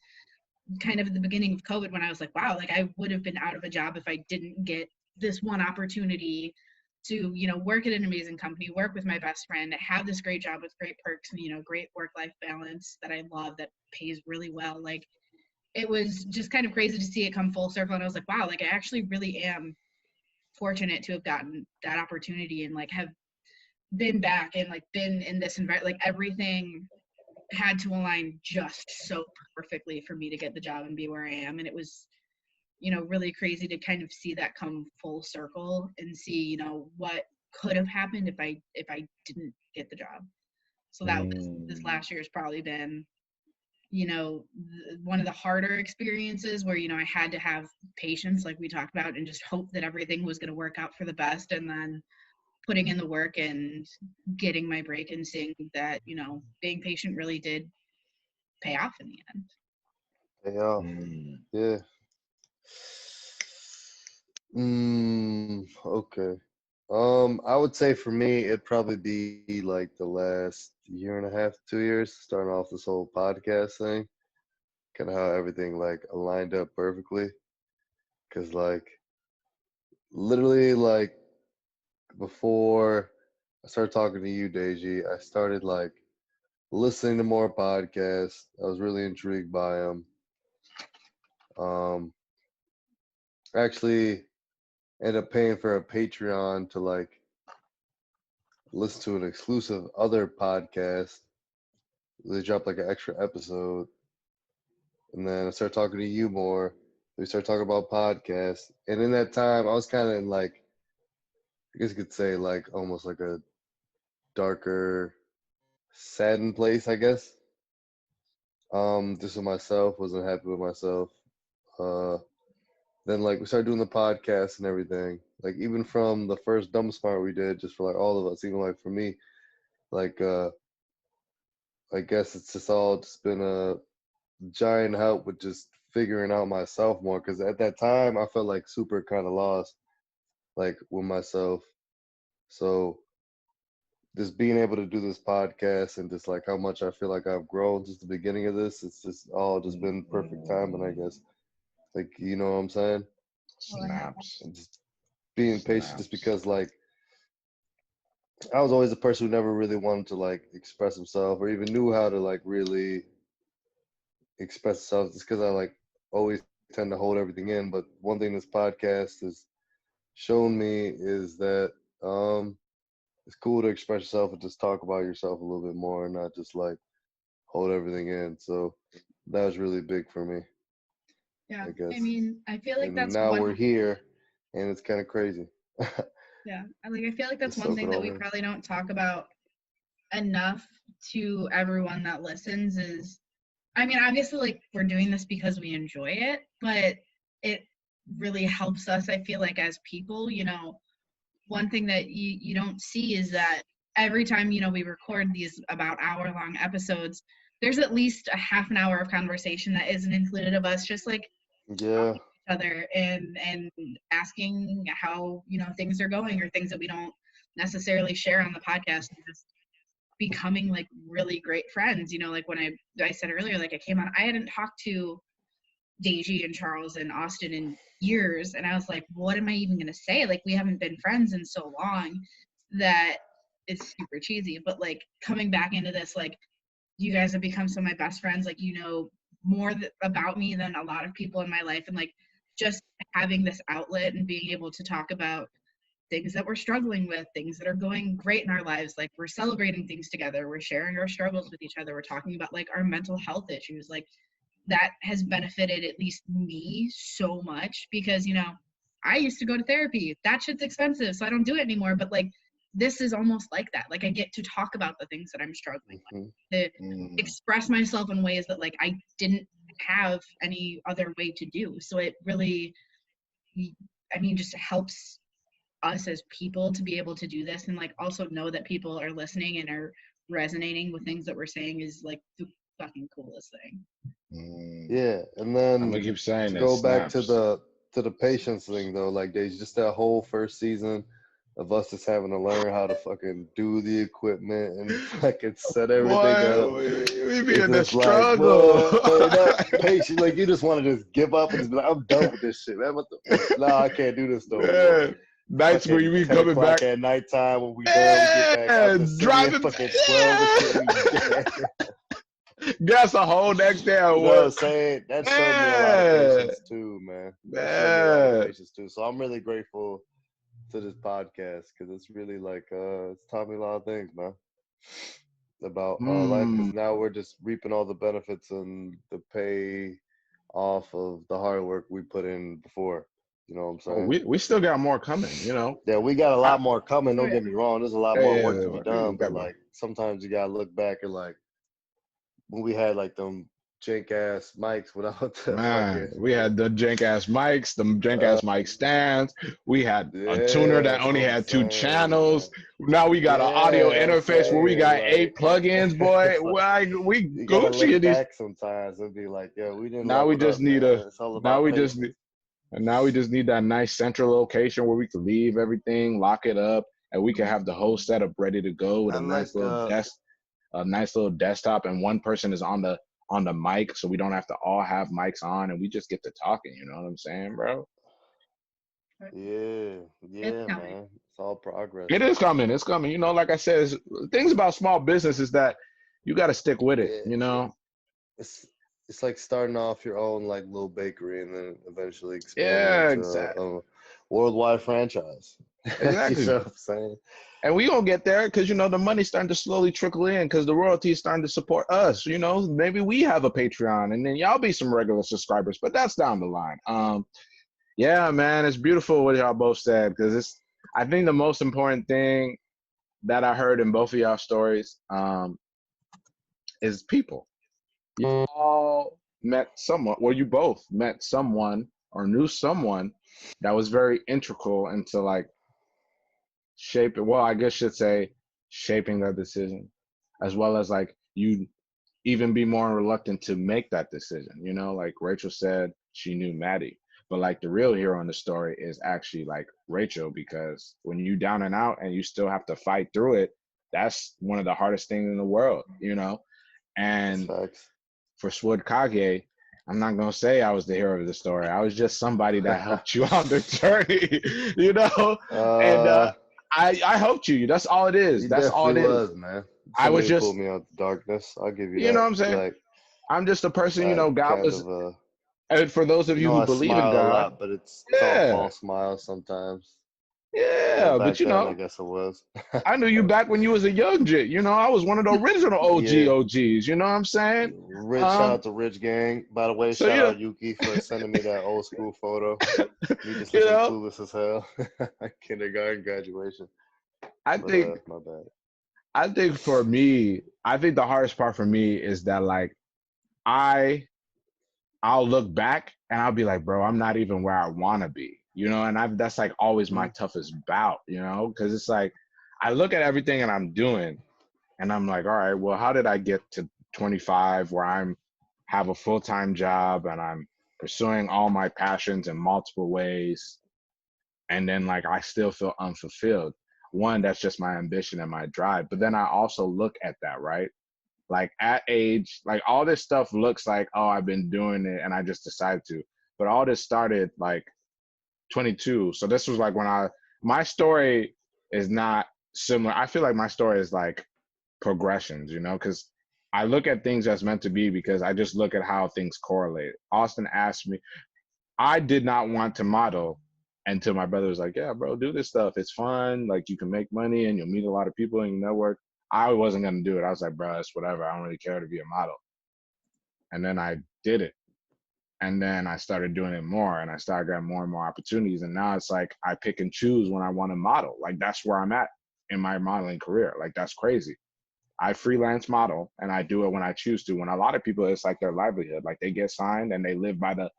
kind of at the beginning of COVID when I was like, wow, like I would have been out of a job if I didn't get this one opportunity to, you know, work at an amazing company, work with my best friend, have this great job with great perks and, you know, great work-life balance that I love, that pays really well. Like, it was just kind of crazy to see it come full circle. And I was like, wow, like I actually really am fortunate to have gotten that opportunity, and like have been back and like been in this environment. Like everything had to align just so perfectly for me to get the job and be where I am. And it was, you know, really crazy to kind of see that come full circle and see, you know, what could have happened if I didn't get the job. So that was, this last year has probably been, you know, one of the harder experiences where, you know, I had to have patience, like we talked about, and just hope that everything was going to work out for the best. And then putting in the work and getting my break and seeing that, you know, being patient really did pay off in the end. Pay off. Yeah. Okay. I would say for me, it'd probably be like the last year and a half, 2 years, starting off this whole podcast thing. Kind of how everything like aligned up perfectly. Cause like, literally like before I started talking to you, Deji, I started like listening to more podcasts. I was really intrigued by them. Actually ended up paying for a Patreon to like listen to an exclusive other podcast. They dropped like an extra episode. And then I started talking to you more. We started talking about podcasts. And in that time, I was kind of in like, I guess you could say like almost like a darker, saddened place, I guess. Just with myself, wasn't happy with myself. Then like we started doing the podcast and everything. Like even from the first Dumb Smart we did, just for like all of us, even like for me, like I guess it's just all just been a giant help with just figuring out myself more. Because at that time, I felt like super kind of lost, like with myself. So just being able to do this podcast and just like how much I feel like I've grown since the beginning of this, it's just all just been perfect timing, I guess. Like, you know what I'm saying? Snaps. And just being patient just because like I was always a person who never really wanted to like express himself or even knew how to like really express himself. Just because I like always tend to hold everything in. But one thing this podcast has shown me is that it's cool to express yourself and just talk about yourself a little bit more and not just like hold everything in. So that was really big for me. Yeah, I mean, I feel like that's now we're here, and it's kind of crazy. Yeah, I feel like that's one thing that we probably don't talk about enough to everyone that listens is, I mean, obviously, like, we're doing this because we enjoy it, but it really helps us, I feel like, as people. One thing that you don't see is that every time, we record these about hour-long episodes, there's at least a half an hour of conversation that isn't included of us just, like, yeah, each other and asking how, things are going or things that we don't necessarily share on the podcast, and just becoming, like, really great friends. Like when I said earlier, like, I came on, I hadn't talked to Deji and Charles and Austin in years, and I was like, what am I even gonna say? Like, we haven't been friends in so long that it's super cheesy. But like, coming back into this, like, you guys have become some of my best friends. Like, more about me than a lot of people in my life, and like, just having this outlet and being able to talk about things that we're struggling with, things that are going great in our lives. Like, we're celebrating things together, we're sharing our struggles with each other, we're talking about like our mental health issues. Like, that has benefited at least me so much because, I used to go to therapy. That shit's expensive, so I don't do it anymore. But like, this is almost like that. Like, I get to talk about the things that I'm struggling with, to express myself in ways that like I didn't have any other way to do. So it really, I mean, just helps us as people to be able to do this, and like also know that people are listening and are resonating with things that we're saying is like the fucking coolest thing. Yeah, and then I'm gonna keep saying to go back to the patience thing though, like there's just that whole first season of us just having to learn how to fucking do the equipment and fucking set everything up. We be in the struggle. Patient, like you just want to just give up and just be like, I'm done with this shit, man. Nah, I can't do this no more. Nights where you be coming back at nighttime when we barely get back out the city driving fucking 12 That's a whole next day at work. You know what I'm saying? That showed me a lot of patience too, man. That showed me a lot of patience too. So I'm really grateful to this podcast because it's really like it's taught me a lot of things, man, about life. Because now we're just reaping all the benefits and the pay off of the hard work we put in before. You know what I'm saying? We still got more coming, Yeah, we got a lot more coming. Don't get me wrong. There's a lot more work to be done, but like sometimes you gotta look back and like when we had like them jank ass mics without the we had the jank ass mics, the jank ass mic stands. We had a tuner that only had 2 channels. Now we got an audio interface where we got like, 8 plugins, boy. We Gucci in these. Sometimes it'd be like, yeah, we didn't. Now we just need now we just need that nice central location where we can leave everything, lock it up, and we can have the whole setup ready to go with a nice little desktop, and one person is on the mic, so we don't have to all have mics on, and we just get to talking. You know what I'm saying, bro? Yeah, man. It's all progress. It is coming. It's coming. You know, like I said, things about small business is that you got to stick with it. You know, it's like starting off your own like little bakery and then eventually expanding into a worldwide franchise. Exactly. You know what I'm saying? And we gonna get there because, the money's starting to slowly trickle in because the royalty is starting to support us. Maybe we have a Patreon and then y'all be some regular subscribers, but that's down the line. Yeah, man, it's beautiful what y'all both said because I think the most important thing that I heard in both of y'all stories is people. You all met someone, well, you both met someone or knew someone that was very integral into like shaping that decision, as well as like you even be more reluctant to make that decision. Like Rachel said, she knew Maddie, but like the real hero in the story is actually like Rachel, because when you down and out and you still have to fight through it, that's one of the hardest things in the world, and for Sword Kage, I'm not going to say I was the hero of the story. I was just somebody that helped you on the journey, I helped you. That's all it is. That's all it is. Man. I was just pulled me out the darkness. I'll give you that. You know what I'm saying? Like, I'm just a person, God was. And for those of you who believe in God, a lot, but it's all false smiles sometimes. Yeah, well, but I guess it was. I knew you back when you was a young jit. I was one of the original OGs. You know what I'm saying? Shout out to Rich Gang. By the way, shout out Yuki for sending me that old school photo. Me just looking clueless as hell. Kindergarten graduation. My bad. I think for me, the hardest part for me is that like I'll look back and I'll be like, bro, I'm not even where I want to be, and that's like always my toughest bout, because it's like I look at everything and I'm doing and I'm like, all right, well, how did I get to 25 where have a full-time job and I'm pursuing all my passions in multiple ways, and then like I still feel unfulfilled? One, that's just my ambition and my drive. But then I also look at that, right? Like at age, like all this stuff looks like, oh, I've been doing it and I just decided to. But all this started like 22. So this was like when my story is not similar. I feel like my story is like progressions, because I look at things as meant to be because I just look at how things correlate. Austin asked me, I did not want to model until my brother was like, yeah, bro, do this stuff. It's fun. Like you can make money and you'll meet a lot of people in your network. I wasn't going to do it. I was like, bro, it's whatever. I don't really care to be a model. And then I did it. And then I started doing it more and I started getting more and more opportunities. And now it's like I pick and choose when I want to model. Like that's where I'm at in my modeling career. Like that's crazy. I freelance model and I do it when I choose to. When a lot of people, it's like their livelihood. Like they get signed and they live by the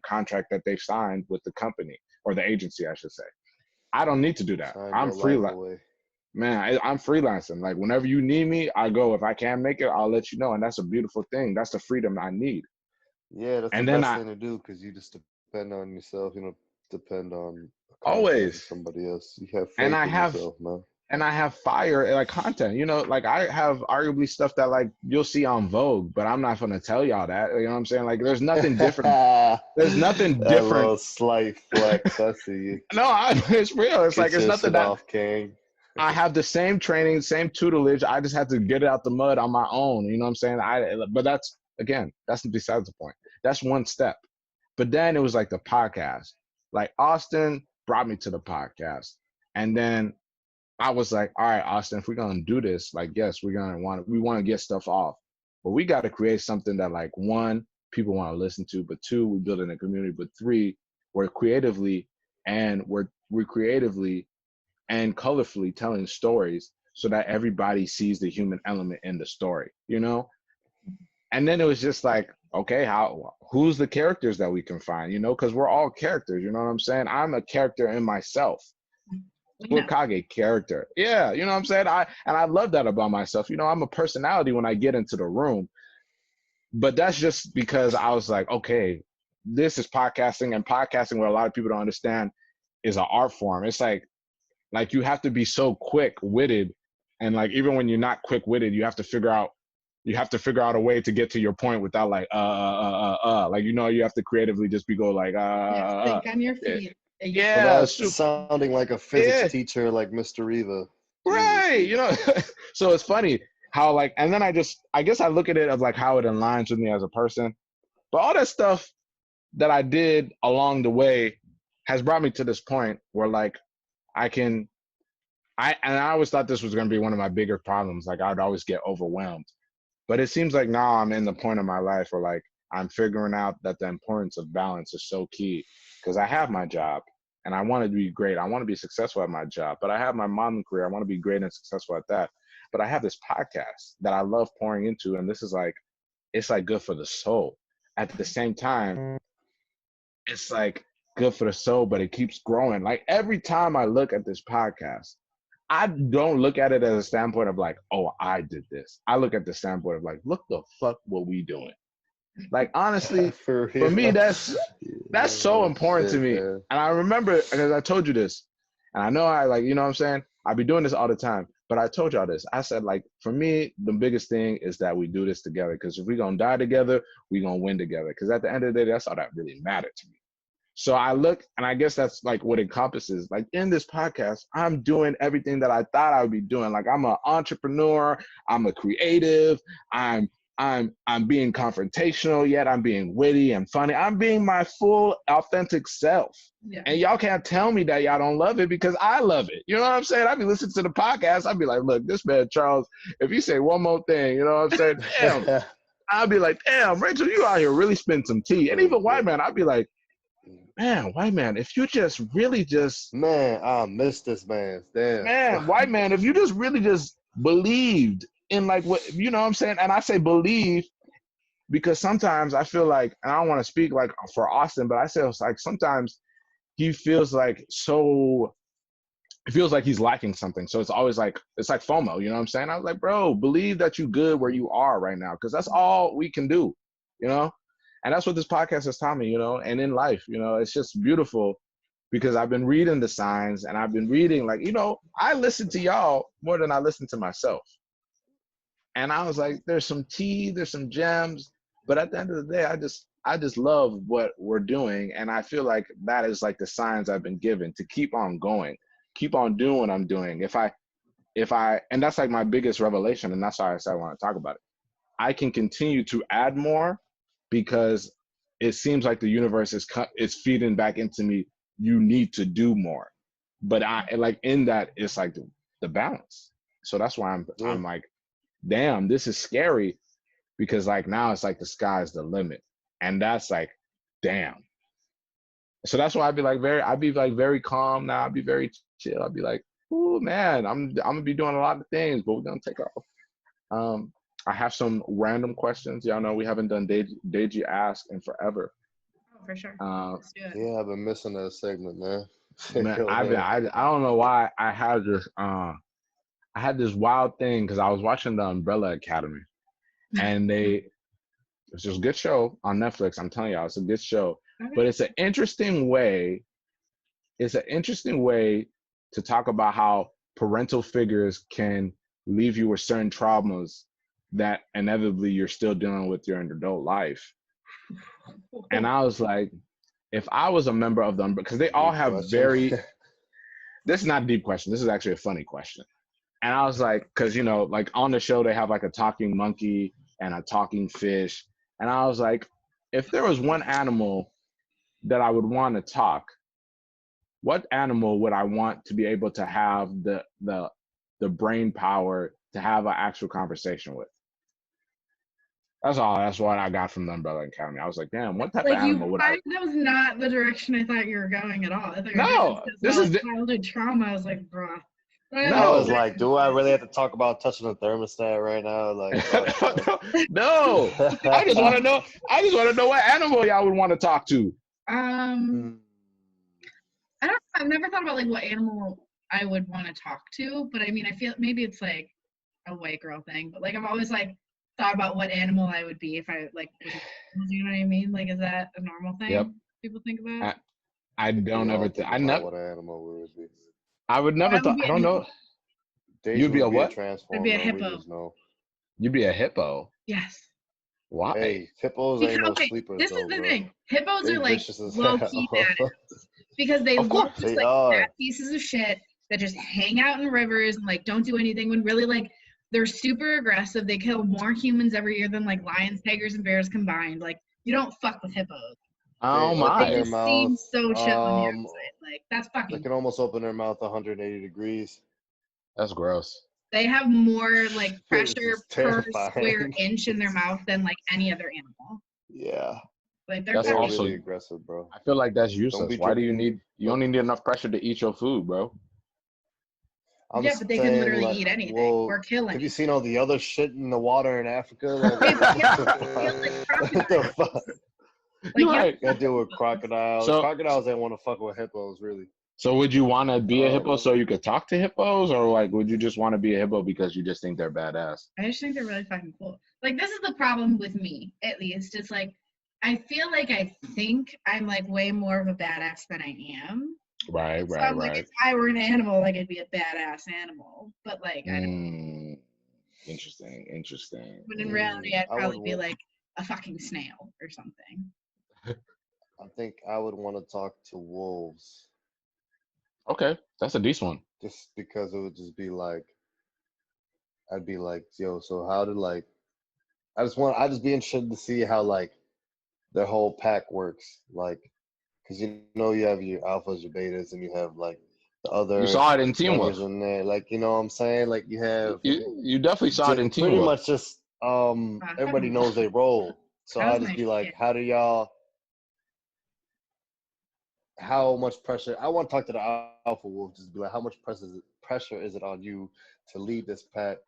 contract that they've signed with the company or the agency, I should say. I don't need to do that. I'm freelance. Man, I'm freelancing. Like whenever you need me, I go. If I can't make it, I'll let you know. And that's a beautiful thing. That's the freedom I need. Yeah, that's the best thing to do because you just depend on yourself. You don't depend on always somebody else. You have faith in yourself, man. And I have fire like content. Like I have arguably stuff that like you'll see on Vogue, but I'm not gonna tell y'all that. You know what I'm saying? Like there's nothing different. There's nothing different. A little slight flex. I see you. No, it's real. It's like it's nothing that. Off, King. I have the same training, same tutelage. I just had to get it out the mud on my own. You know what I'm saying? But that's besides the point. That's one step. But then it was like the podcast. Like Austin brought me to the podcast. And then I was like, all right, Austin, if we're going to do this, like, yes, we want to get stuff off. But we got to create something that like, one, people want to listen to, but two, we're building a community, but three, we're creatively and colorfully telling stories so that everybody sees the human element in the story, And then it was just like, okay, who's the characters that we can find, because we're all characters, you know what I'm saying? I'm a character in myself. Kage character. Yeah, you know what I'm saying? I love that about myself. I'm a personality when I get into the room. But that's just because I was like, okay, this is podcasting, and podcasting, what a lot of people don't understand, is an art form. It's like you have to be so quick-witted, and like even when you're not quick-witted, you have to figure out a way to get to your point without like like you have to creatively just think on your feet. Yeah, sounding like a physics teacher, like Mr. Riva. Right, So it's funny how like, and then I guess I look at it of like how it aligns with me as a person. But all that stuff that I did along the way has brought me to this point where like I always thought this was going to be one of my bigger problems. Like I'd always get overwhelmed. But it seems like now I'm in the point of my life where like I'm figuring out that the importance of balance is so key, because I have my job and I want to be great. I want to be successful at my job, but I have my modeling career. I want to be great and successful at that. But I have this podcast that I love pouring into, and this is like, it's like good for the soul. At the same time, it's like good for the soul, but it keeps growing. Like every time I look at this podcast, I don't look at it as a standpoint of like, oh, I did this. I look at the standpoint of like, look the fuck what we doing. Like honestly, for me, that's so important to me. And I remember, because I told you this, and I know I like, you know what I'm saying? I be doing this all the time, but I told y'all this. I said like, for me, the biggest thing is that we do this together, because if we're gonna die together, we're gonna win together. Because at the end of the day, that's all that really mattered to me. So I look, and I guess that's like what encompasses. Like in this podcast, I'm doing everything that I thought I would be doing. Like I'm an entrepreneur, I'm a creative, I'm being confrontational, yet I'm being witty and funny. I'm being my full authentic self. Yeah. And y'all can't tell me that y'all don't love it because I love it. You know what I'm saying? I'd be listening to the podcast. I'd be like, look, this man, Charles, if you say one more thing, you know what I'm saying? Damn. I'd be like, damn, Rachel, you out here really spend some tea. And even white man, I'd be like, man, white man, if you just really just. Man, I miss this man. Damn. Man, white man, if you just really just believed in like what, you know what I'm saying? And I say believe because sometimes I feel like, and I don't want to speak like for Austin, but I say it's like sometimes he feels like it feels like he's lacking something. So it's always like, it's like FOMO, you know what I'm saying? I was like, bro, believe that you good where you are right now because that's all we can do, you know? And that's what this podcast has taught me, you know, and in life, you know, it's just beautiful because I've been reading the signs and I've been reading like, you know, I listen to y'all more than I listen to myself. And I was like, there's some tea, there's some gems, but at the end of the day, I just love what we're doing. And I feel like that is like the signs I've been given to keep on going, keep on doing what I'm doing. If I, and that's like my biggest revelation. And that's why I said I want to talk about it. I can continue to add more because it seems like the universe is feeding back into me. You need to do more, but I like in that it's like the balance. So that's why I'm like, damn, this is scary because like now it's like the sky's the limit, and that's like, damn. So that's why I'd be like very calm now. I'd be very chill. I'd be like, oh man, I'm gonna be doing a lot of things, but we're gonna take off. I have some random questions. Y'all know we haven't done Deji Ask in forever. Oh, for sure. Let's do it. Yeah, I've been missing that segment, man. Man, I don't know why I had this wild thing because I was watching the Umbrella Academy, and it's just a good show on Netflix. I'm telling y'all, it's a good show, but it's an interesting way. It's an interesting way to talk about how parental figures can leave you with certain traumas that inevitably you're still dealing with your adult life. And I was like, if I was a member of them, because they all have very, this is not a deep question. This is actually a funny question. And I was like, because, you know, like on the show, they have like a talking monkey and a talking fish. And I was like, if there was one animal that I would want to talk, what animal would I want to be able to have the brain power to have an actual conversation with? That's all. That's what I got from the Umbrella Academy. I was like, damn, what type of animal would I? That was not the direction I thought you were going at all. I thought no, this is childhood trauma. I was like, bruh. No, I was like, do I really have to talk about touching the thermostat right now? Like, no. I just want to know. I just want to know what animal y'all would want to talk to. I don't. I've never thought about like what animal I would want to talk to, but I mean, I feel maybe it's like a white girl thing, but like I've always like thought about what animal I would be if I like, you know what I mean? Like, is that a normal thing? Yep. People think about? I don't ever think. I never. What animal we would be? I would never thought. I don't know. You'd be a what? I'd be a hippo. You'd be a hippo. Yes. Why? Hey, hippos ain't no sleepers. This is the thing. Hippos are like low key badass because they look just like fat pieces of shit that just hang out in rivers and like don't do anything when really like they're super aggressive. They kill more humans every year than like lions, tigers, and bears combined. Like you don't fuck with hippos. Oh my! They just seem so chill on the outside. Like that's fucking. They can almost open their mouth 180 degrees. That's gross. They have more like pressure per square inch in their mouth than like any other animal. Yeah. Like that's also really aggressive, bro. I feel like that's useless. Why do you need? You only need enough pressure to eat your food, bro. But they can literally eat anything or kill anything. Have you seen all the other shit in the water in Africa? Like, what the fuck? You're right. Got to deal with crocodiles. So, crocodiles ain't want to fuck with hippos, really. So would you want to be a hippo so you could talk to hippos, or like would you just want to be a hippo because you just think they're badass? I just think they're really fucking cool. Like this is the problem with me, at least. It's like I feel like I think I'm like way more of a badass than I am. Right. Like if I were an animal, like I'd be a badass animal. But like I don't. Interesting. But in reality, I'd probably be like a fucking snail or something. I think I would want to talk to wolves. Okay, that's a decent one. Just because it would just be like, I'd be like, yo, so how did like, I'd just be interested to see how like their whole pack works. Like, because you have your alphas, your betas, and you have like the other You saw it in Teen members Wolf. in there. Like, you know what I'm saying? Like you have you definitely saw it in Teen pretty Wolf. much just everybody knows their role. So I'd just be like, how much pressure? I want to talk to the alpha wolf, just be like, how much pressure is it on you to lead this pack,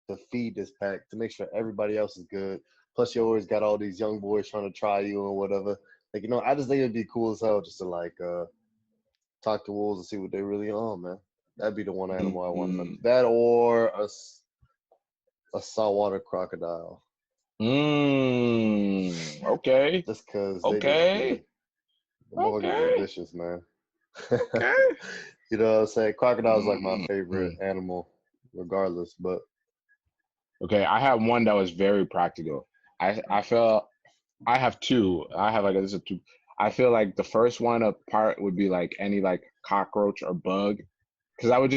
to feed this pack, to make sure everybody else is good? Plus, you always got all these young boys trying to try you and whatever. Like, you know, I just think it'd be cool as hell just to like talk to wolves and see what they really on, man. That'd be the one animal I want to talk to. That or a saltwater crocodile. Okay. Just because they just motherfuckers are vicious, man. Okay. You know what I'm saying? Crocodile's like my favorite animal, regardless. But okay, I have one that was very practical. I feel I have two. I have like this is two. I feel like the first one apart would be like any like cockroach or bug, because I would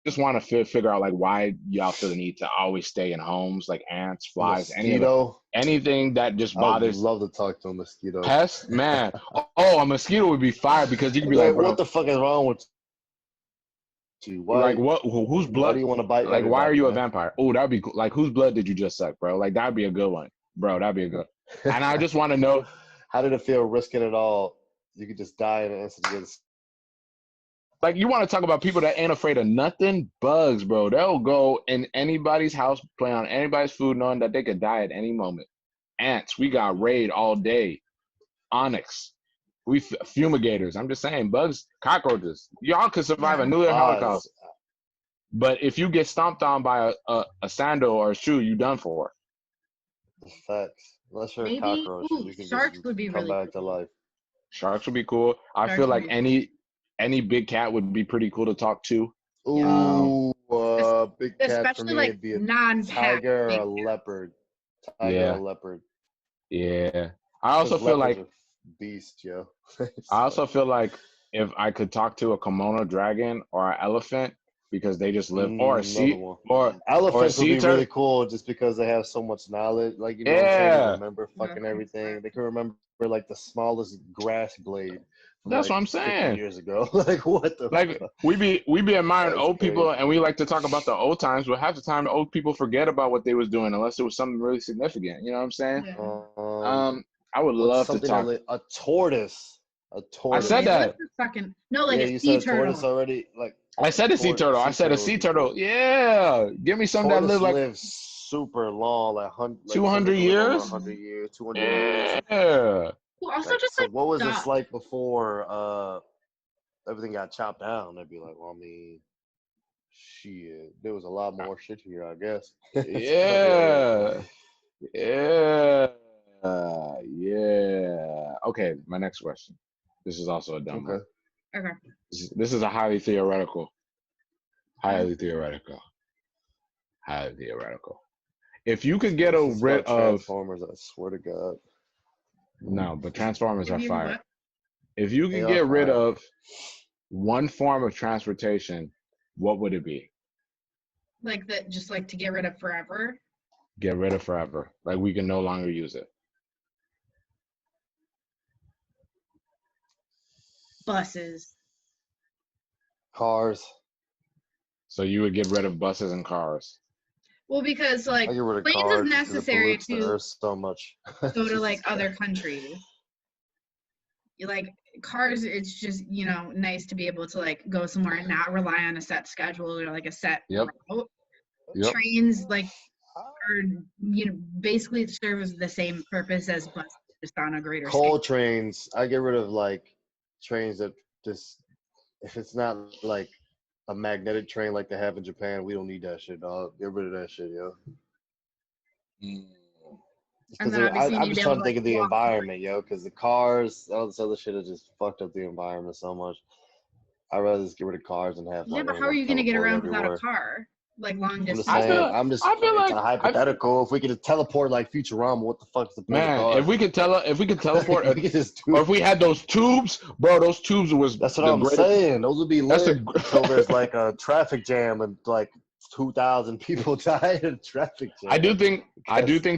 just want to figure out like why y'all feel the need to always stay in homes, like ants, flies, anything that just bothers. I'd love to talk to a mosquito. Pest, man. Oh, a mosquito would be fire because you could be like, bro, what the fuck is wrong with you? Why, like what? Whose blood? Why do you want to bite? Like, why are you a vampire? Oh, that'd be cool. Like, whose blood did you just suck, bro? Like, that'd be a good one, bro. That'd be a good. And I just want to know, how did it feel risking it all? You could just die in an instant. Like, you want to talk about people that ain't afraid of nothing? Bugs, bro. They'll go in anybody's house, play on anybody's food, knowing that they could die at any moment. Ants, we got raid all day. Onyx, we fumigators. I'm just saying, bugs, cockroaches. Y'all could survive a nuclear holocaust. But if you get stomped on by a sandal or a shoe, you done for. Facts. Unless you're a cockroach, you can sharks would be come really back to life. Sharks would be cool. I feel like any big cat would be pretty cool to talk to. Ooh, big cat especially for me like would be a non-cat tiger or a leopard. Tiger or leopard. Yeah. I also feel like beast, yo. I also feel like if I could talk to a Komodo dragon or an elephant, because they just live, or a sea, or elephants would be really cool just because they have so much knowledge. Like, you know what I'm saying? They remember fucking everything. They can remember like the smallest grass blade. That's what I'm saying. 50 years ago. Like, what the fuck? we be admiring old people, and we like to talk about the old times, but half the time the old people forget about what they was doing unless it was something really significant. You know what I'm saying? Yeah. I would love to talk. A tortoise. A tortoise. I said that. You said a tortoise already. Like, I said a sea turtle. I said a sea turtle. Yeah, give me some that live super long, like 200 years. 100 years, 200 years. Yeah. Well, also just like what was this like before everything got chopped down? They'd be like, well, I mean, shit, there was a lot more shit here, I guess. Yeah. Yeah. Okay, my next question. This is also a dumb one. Okay. This is a highly theoretical. If you could get rid of Transformers, I swear to God. No, but Transformers are fire. If you could get rid of one form of transportation, what would it be? Like that, just like to get rid of forever? Get rid of forever. Like we can no longer use it. Buses. Cars. So you would get rid of buses and cars? Well, because like planes is necessary to so much. go to like other countries. Like cars, it's just, you know, nice to be able to like go somewhere and not rely on a set schedule or like a set route. Trains like are, you know, basically serves the same purpose as buses, just on a greater scale. Trains, I get rid of like trains that just, if it's not like a magnetic train like they have in Japan, we don't need that shit, dog. Get rid of that shit, yo. I'm just trying to think of the environment, yo, because the cars, all this other shit has just fucked up the environment so much. I'd rather just get rid of cars and have. Yeah, but how are you gonna get around without a car? like long distance. I'm just saying, it's a hypothetical. If we could just teleport like Futurama, what the fuck is the point? Man, if we could teleport, we could just or if we had those tubes, bro, those tubes was. That's what I'm saying. Those would be lit until there's like a traffic jam and like 2,000 people die in a traffic jam. I do think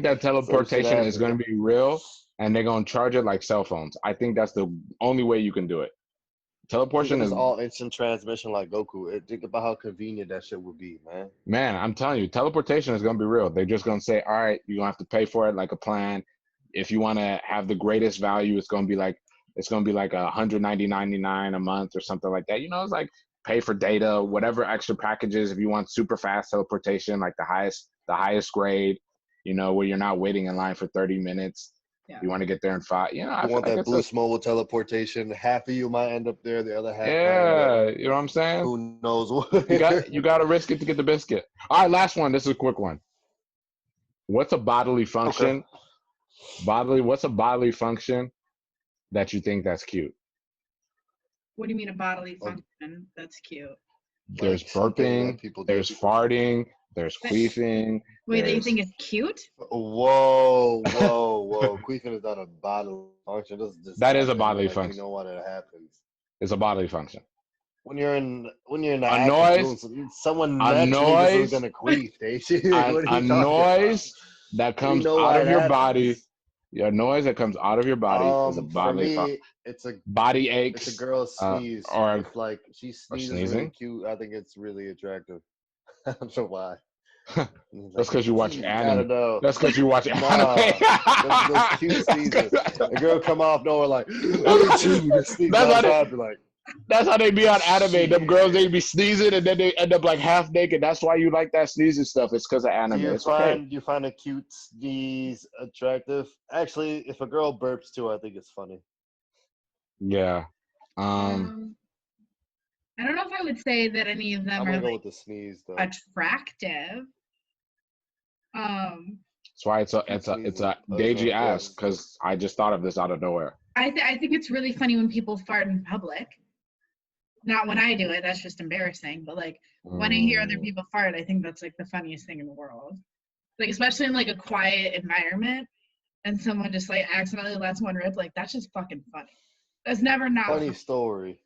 that teleportation is going to be real, and they're going to charge it like cell phones. I think that's the only way you can do it. Teleportation is all instant transmission like Goku. Think about how convenient that shit would be, man. Man, I'm telling you, teleportation is going to be real. They're just going to say, all right, you're going to have to pay for it like a plan. If you want to have the greatest value, it's going to be like $199.99 a month or something like that. You know, it's like pay for data, whatever extra packages. If you want super fast teleportation, like the highest grade, you know, where you're not waiting in line for 30 minutes. Yeah. You want to get there in 5. You know, I want that Boost Mobile teleportation. Half of you might end up there, the other half. Yeah, you know what I'm saying? Who knows what? you got to risk it to get the biscuit. All right, last one. This is a quick one. What's a bodily function? Okay. What's a bodily function that you think that's cute? What do you mean a bodily function that's cute? There's burping, there's farting, there's queefing. Wait, that you think is cute? Whoa. Queefing is not a bodily function. That is a bodily function. You know what it happens. It's a bodily function. When you're in the a noise, someone naturally is gonna queef. A noise that comes out of your body. Your noise that comes out of your body is a bodily function. It's a body aches. It's a girl sneeze. Or if like she sneezes really cute, I think it's really attractive. I don't know why. That's because you watch anime. That's because you watch anime. Those cute sneezes. A girl come off nowhere like, that's how they be on anime. Them girls, they be sneezing and then they end up like half naked. That's why you like that sneezing stuff. It's because of anime. Do you find a cute sneeze attractive? Actually, if a girl burps too, I think it's funny. Yeah. I don't know if I would say that any of them are go with the sneeze, though. Attractive. That's why it's a Deji ask, because I just thought of this out of nowhere. I think it's really funny when people fart in public. Not when I do it, that's just embarrassing. But like when I hear other people fart, I think that's like the funniest thing in the world. Like especially in like a quiet environment, and someone just like accidentally lets one rip. Like that's just fucking funny. That's never not funny story.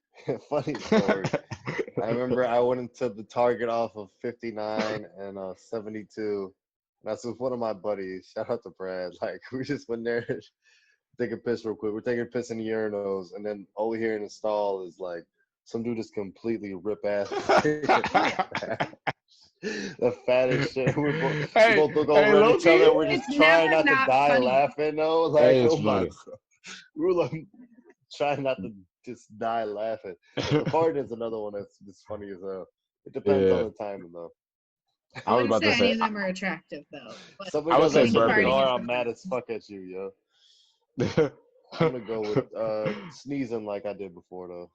Funny story. I remember I went into the Target off of 59 and 72. And that's with one of my buddies. Shout out to Brad. Like we just went there. Take a piss real quick. We're taking a piss in the urinals, and then over here in the stall is like some dude just completely rip ass. The fattest shit. We both look over at each other. We're just trying not to die funny. Laughing though. Like oh my God. We're like trying not to just die laughing. The part is another one that's funny as hell. It depends on the timing though. I was about to say any of them are attractive though. Somebody was like burping. I'm mad as fuck at you, yo. I'm gonna go with sneezing like I did before though.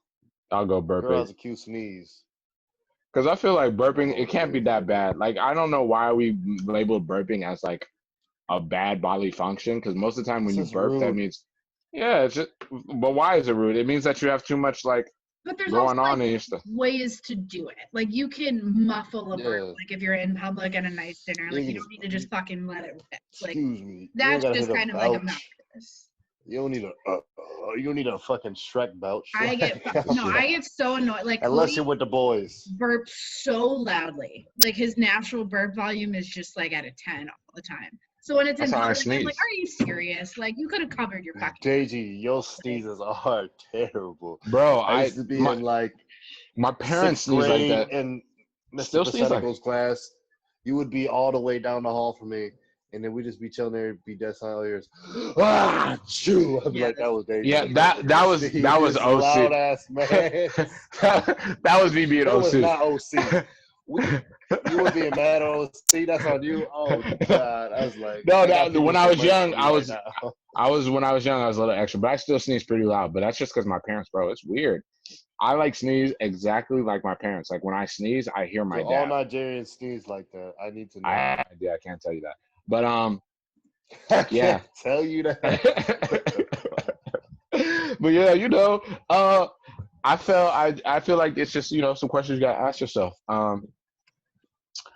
I'll go burping. Girl has a cute sneeze. Because I feel like burping, it can't be that bad. Like I don't know why we label burping as like a bad bodily function. Because most of the time when you burp, rude. That means it's just. But why is it rude? It means that you have too much like going on in your stuff. Ways to do it. Like you can muffle a burp. Like if you're in public at a nice dinner, like you don't need to just fucking let it rip. Like that's just kind of like obnoxious. You don't need a fucking Shrek belch. I get so annoyed. Like unless you're with the boys. Burp so loudly. Like his natural burp volume is just like at a 10 all the time. So when it's in public, I'm like, are you serious? Like you could have covered your fucking. JG, your sneezes are terrible. Bro, I used to be in like my parents sneeze like that. In Mr. Pacetical's class, you would be all the way down the hall from me. And then we just be chilling there, be dead silent ears. Chew. I'd be like, that was dangerous. Yeah, that was OC. Loud ass man. That was me being OC. That was not OC. You were being mad on OC. That's on you. Oh God, I was like. No, when I was young, I was when I was young, I was a little extra, but I still sneeze pretty loud. But that's just because my parents, bro. It's weird. I like sneeze exactly like my parents. Like when I sneeze, I hear my dad. All Nigerians sneeze like that. I need to know. I can't tell you that. But I can't tell you that. But yeah, you know, I feel like it's just, you know, some questions you gotta ask yourself.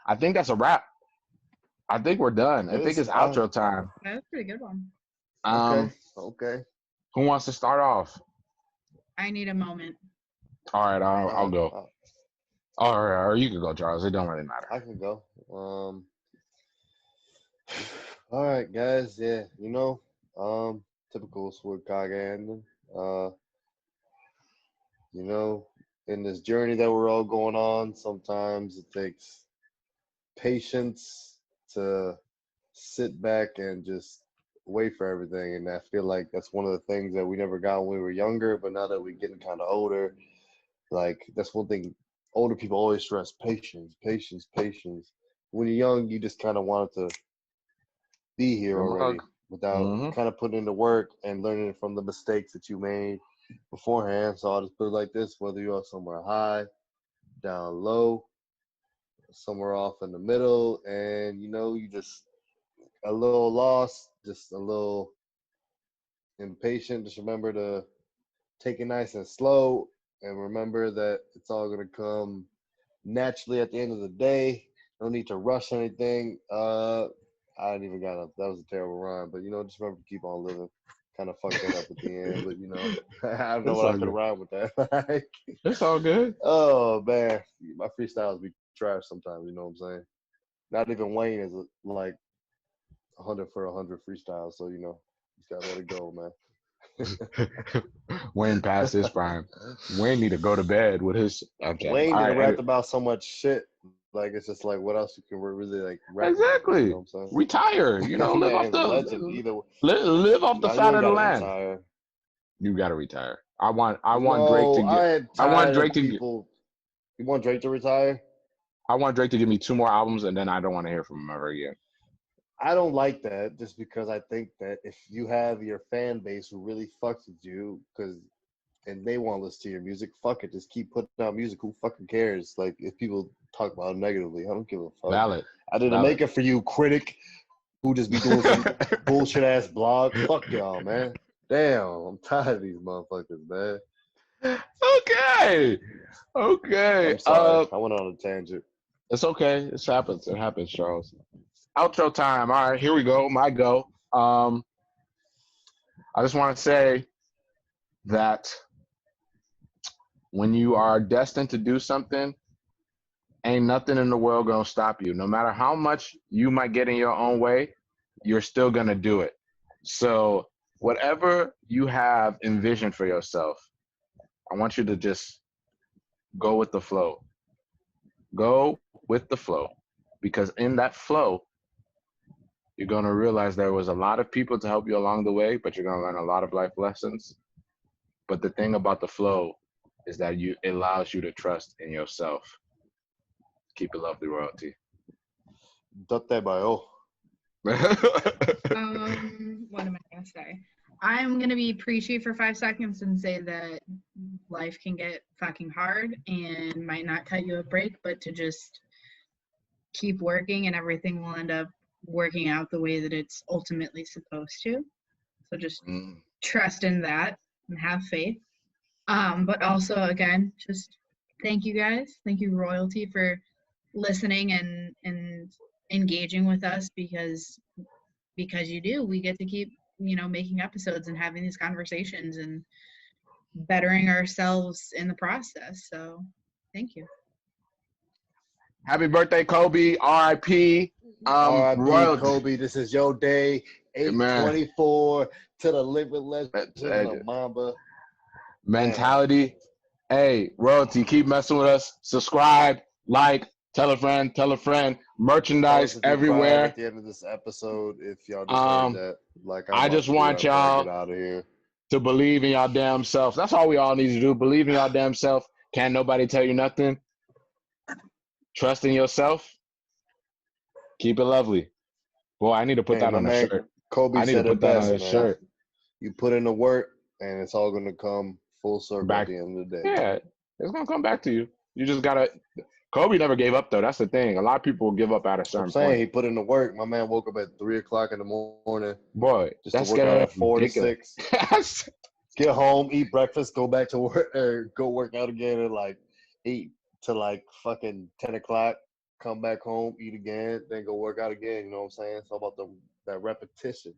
I think that's a wrap. I think we're done. I think it's outro time. That's a pretty good one. Okay. Who wants to start off? I need a moment. All right, I'll go. All right, or you can go, Charles. It don't really matter. I can go. All right, guys. Yeah, typical Swordkaga. In this journey that we're all going on, sometimes it takes patience to sit back and just wait for everything. And I feel like that's one of the things that we never got when we were younger, but now that we're getting kind of older, like that's one thing older people always stress: patience. When you're young, you just kind of wanted to be here already without kind of putting in the work and learning from the mistakes that you made beforehand. So I'll just put it like this: whether you're somewhere high, down low, somewhere off in the middle, and you just a little lost, just a little impatient, just remember to take it nice and slow, and remember that it's all going to come naturally at the end of the day. No need to rush anything. I didn't even got up. That was a terrible rhyme, but just remember to keep on living. Kind of fucked that up at the end, but I don't know what I could rhyme with that. It's all good. Oh man, my freestyles be trash sometimes. You know what I'm saying? Not even Wayne is like 100 for 100 freestyle, so just gotta let it go, man. Wayne passed his prime. Wayne need to go to bed with his. Okay. Wayne didn't rap about so much shit. Like it's just like what else you can really like rap exactly. About, you know what I'm saying? Retire. live off the live off the fat of the land. Retire. You gotta retire. I want Drake to get. I want Drake to people. You want Drake to retire? I want Drake to give me 2 more albums, and then I don't want to hear from him ever again. I don't like that just because I think that if you have your fan base who really fucks with you and they want to listen to your music, fuck it. Just keep putting out music. Who fucking cares? Like, if people talk about it negatively, I don't give a fuck. Valid. I didn't make it for you, critic, who just be doing some bullshit-ass blog. Fuck y'all, man. Damn, I'm tired of these motherfuckers, man. Okay. I'm sorry. I went on a tangent. It's okay. It happens, Charles. Outro time. All right, here we go. My go. I just want to say that when you are destined to do something, ain't nothing in the world gonna stop you. No matter how much you might get in your own way, you're still gonna do it. So whatever you have envisioned for yourself, I want you to just go with the flow. Go with the flow. Because in that flow, you're going to realize there was a lot of people to help you along the way, but you're going to learn a lot of life lessons. But the thing about the flow is that it allows you to trust in yourself. Keep it lovely, royalty. What am I going to say? I'm going to be preachy for 5 seconds and say that life can get fucking hard and might not cut you a break, but to just keep working and everything will end up working out the way that it's ultimately supposed to. So just trust in that and have faith. But also, again, just thank you guys. Thank you, royalty, for listening and engaging with us because you do. We get to keep making episodes and having these conversations and bettering ourselves in the process. So thank you. Happy birthday, Kobe. R.I.P. R.I.P. Kobe. This is your day. 8/24 to the living legend of Mamba. Mentality. Hey, royalty, keep messing with us. Subscribe, like, tell a friend. Merchandise everywhere. At the end of this episode, if y'all just heard that, like I just want y'all get out of here to believe in y'all damn self. That's all we all need to do. Believe in y'all damn self. Can't nobody tell you nothing. Trust in yourself. Keep it lovely. Boy, I need to put that on a shirt. Kobe said it best, man. Shirt. You put in the work, and it's all going to come full circle at the end of the day. Yeah, it's going to come back to you. You just got to – Kobe never gave up, though. That's the thing. A lot of people give up at a certain point. I'm saying he put in the work. My man woke up at 3 o'clock in the morning. Boy, just to work out at 4 to 6. Get home, eat breakfast, go back to work, or go work out again at like 8 to like fucking 10 o'clock. come back home, eat again, then go work out again. You know what I'm saying? It's all about that repetition.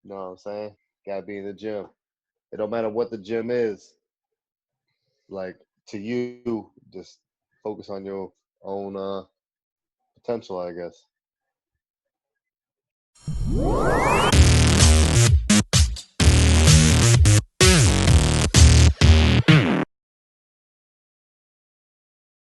You know what I'm saying? Gotta be in the gym. It don't matter what the gym is. Like to you, just focus on your own potential, I guess.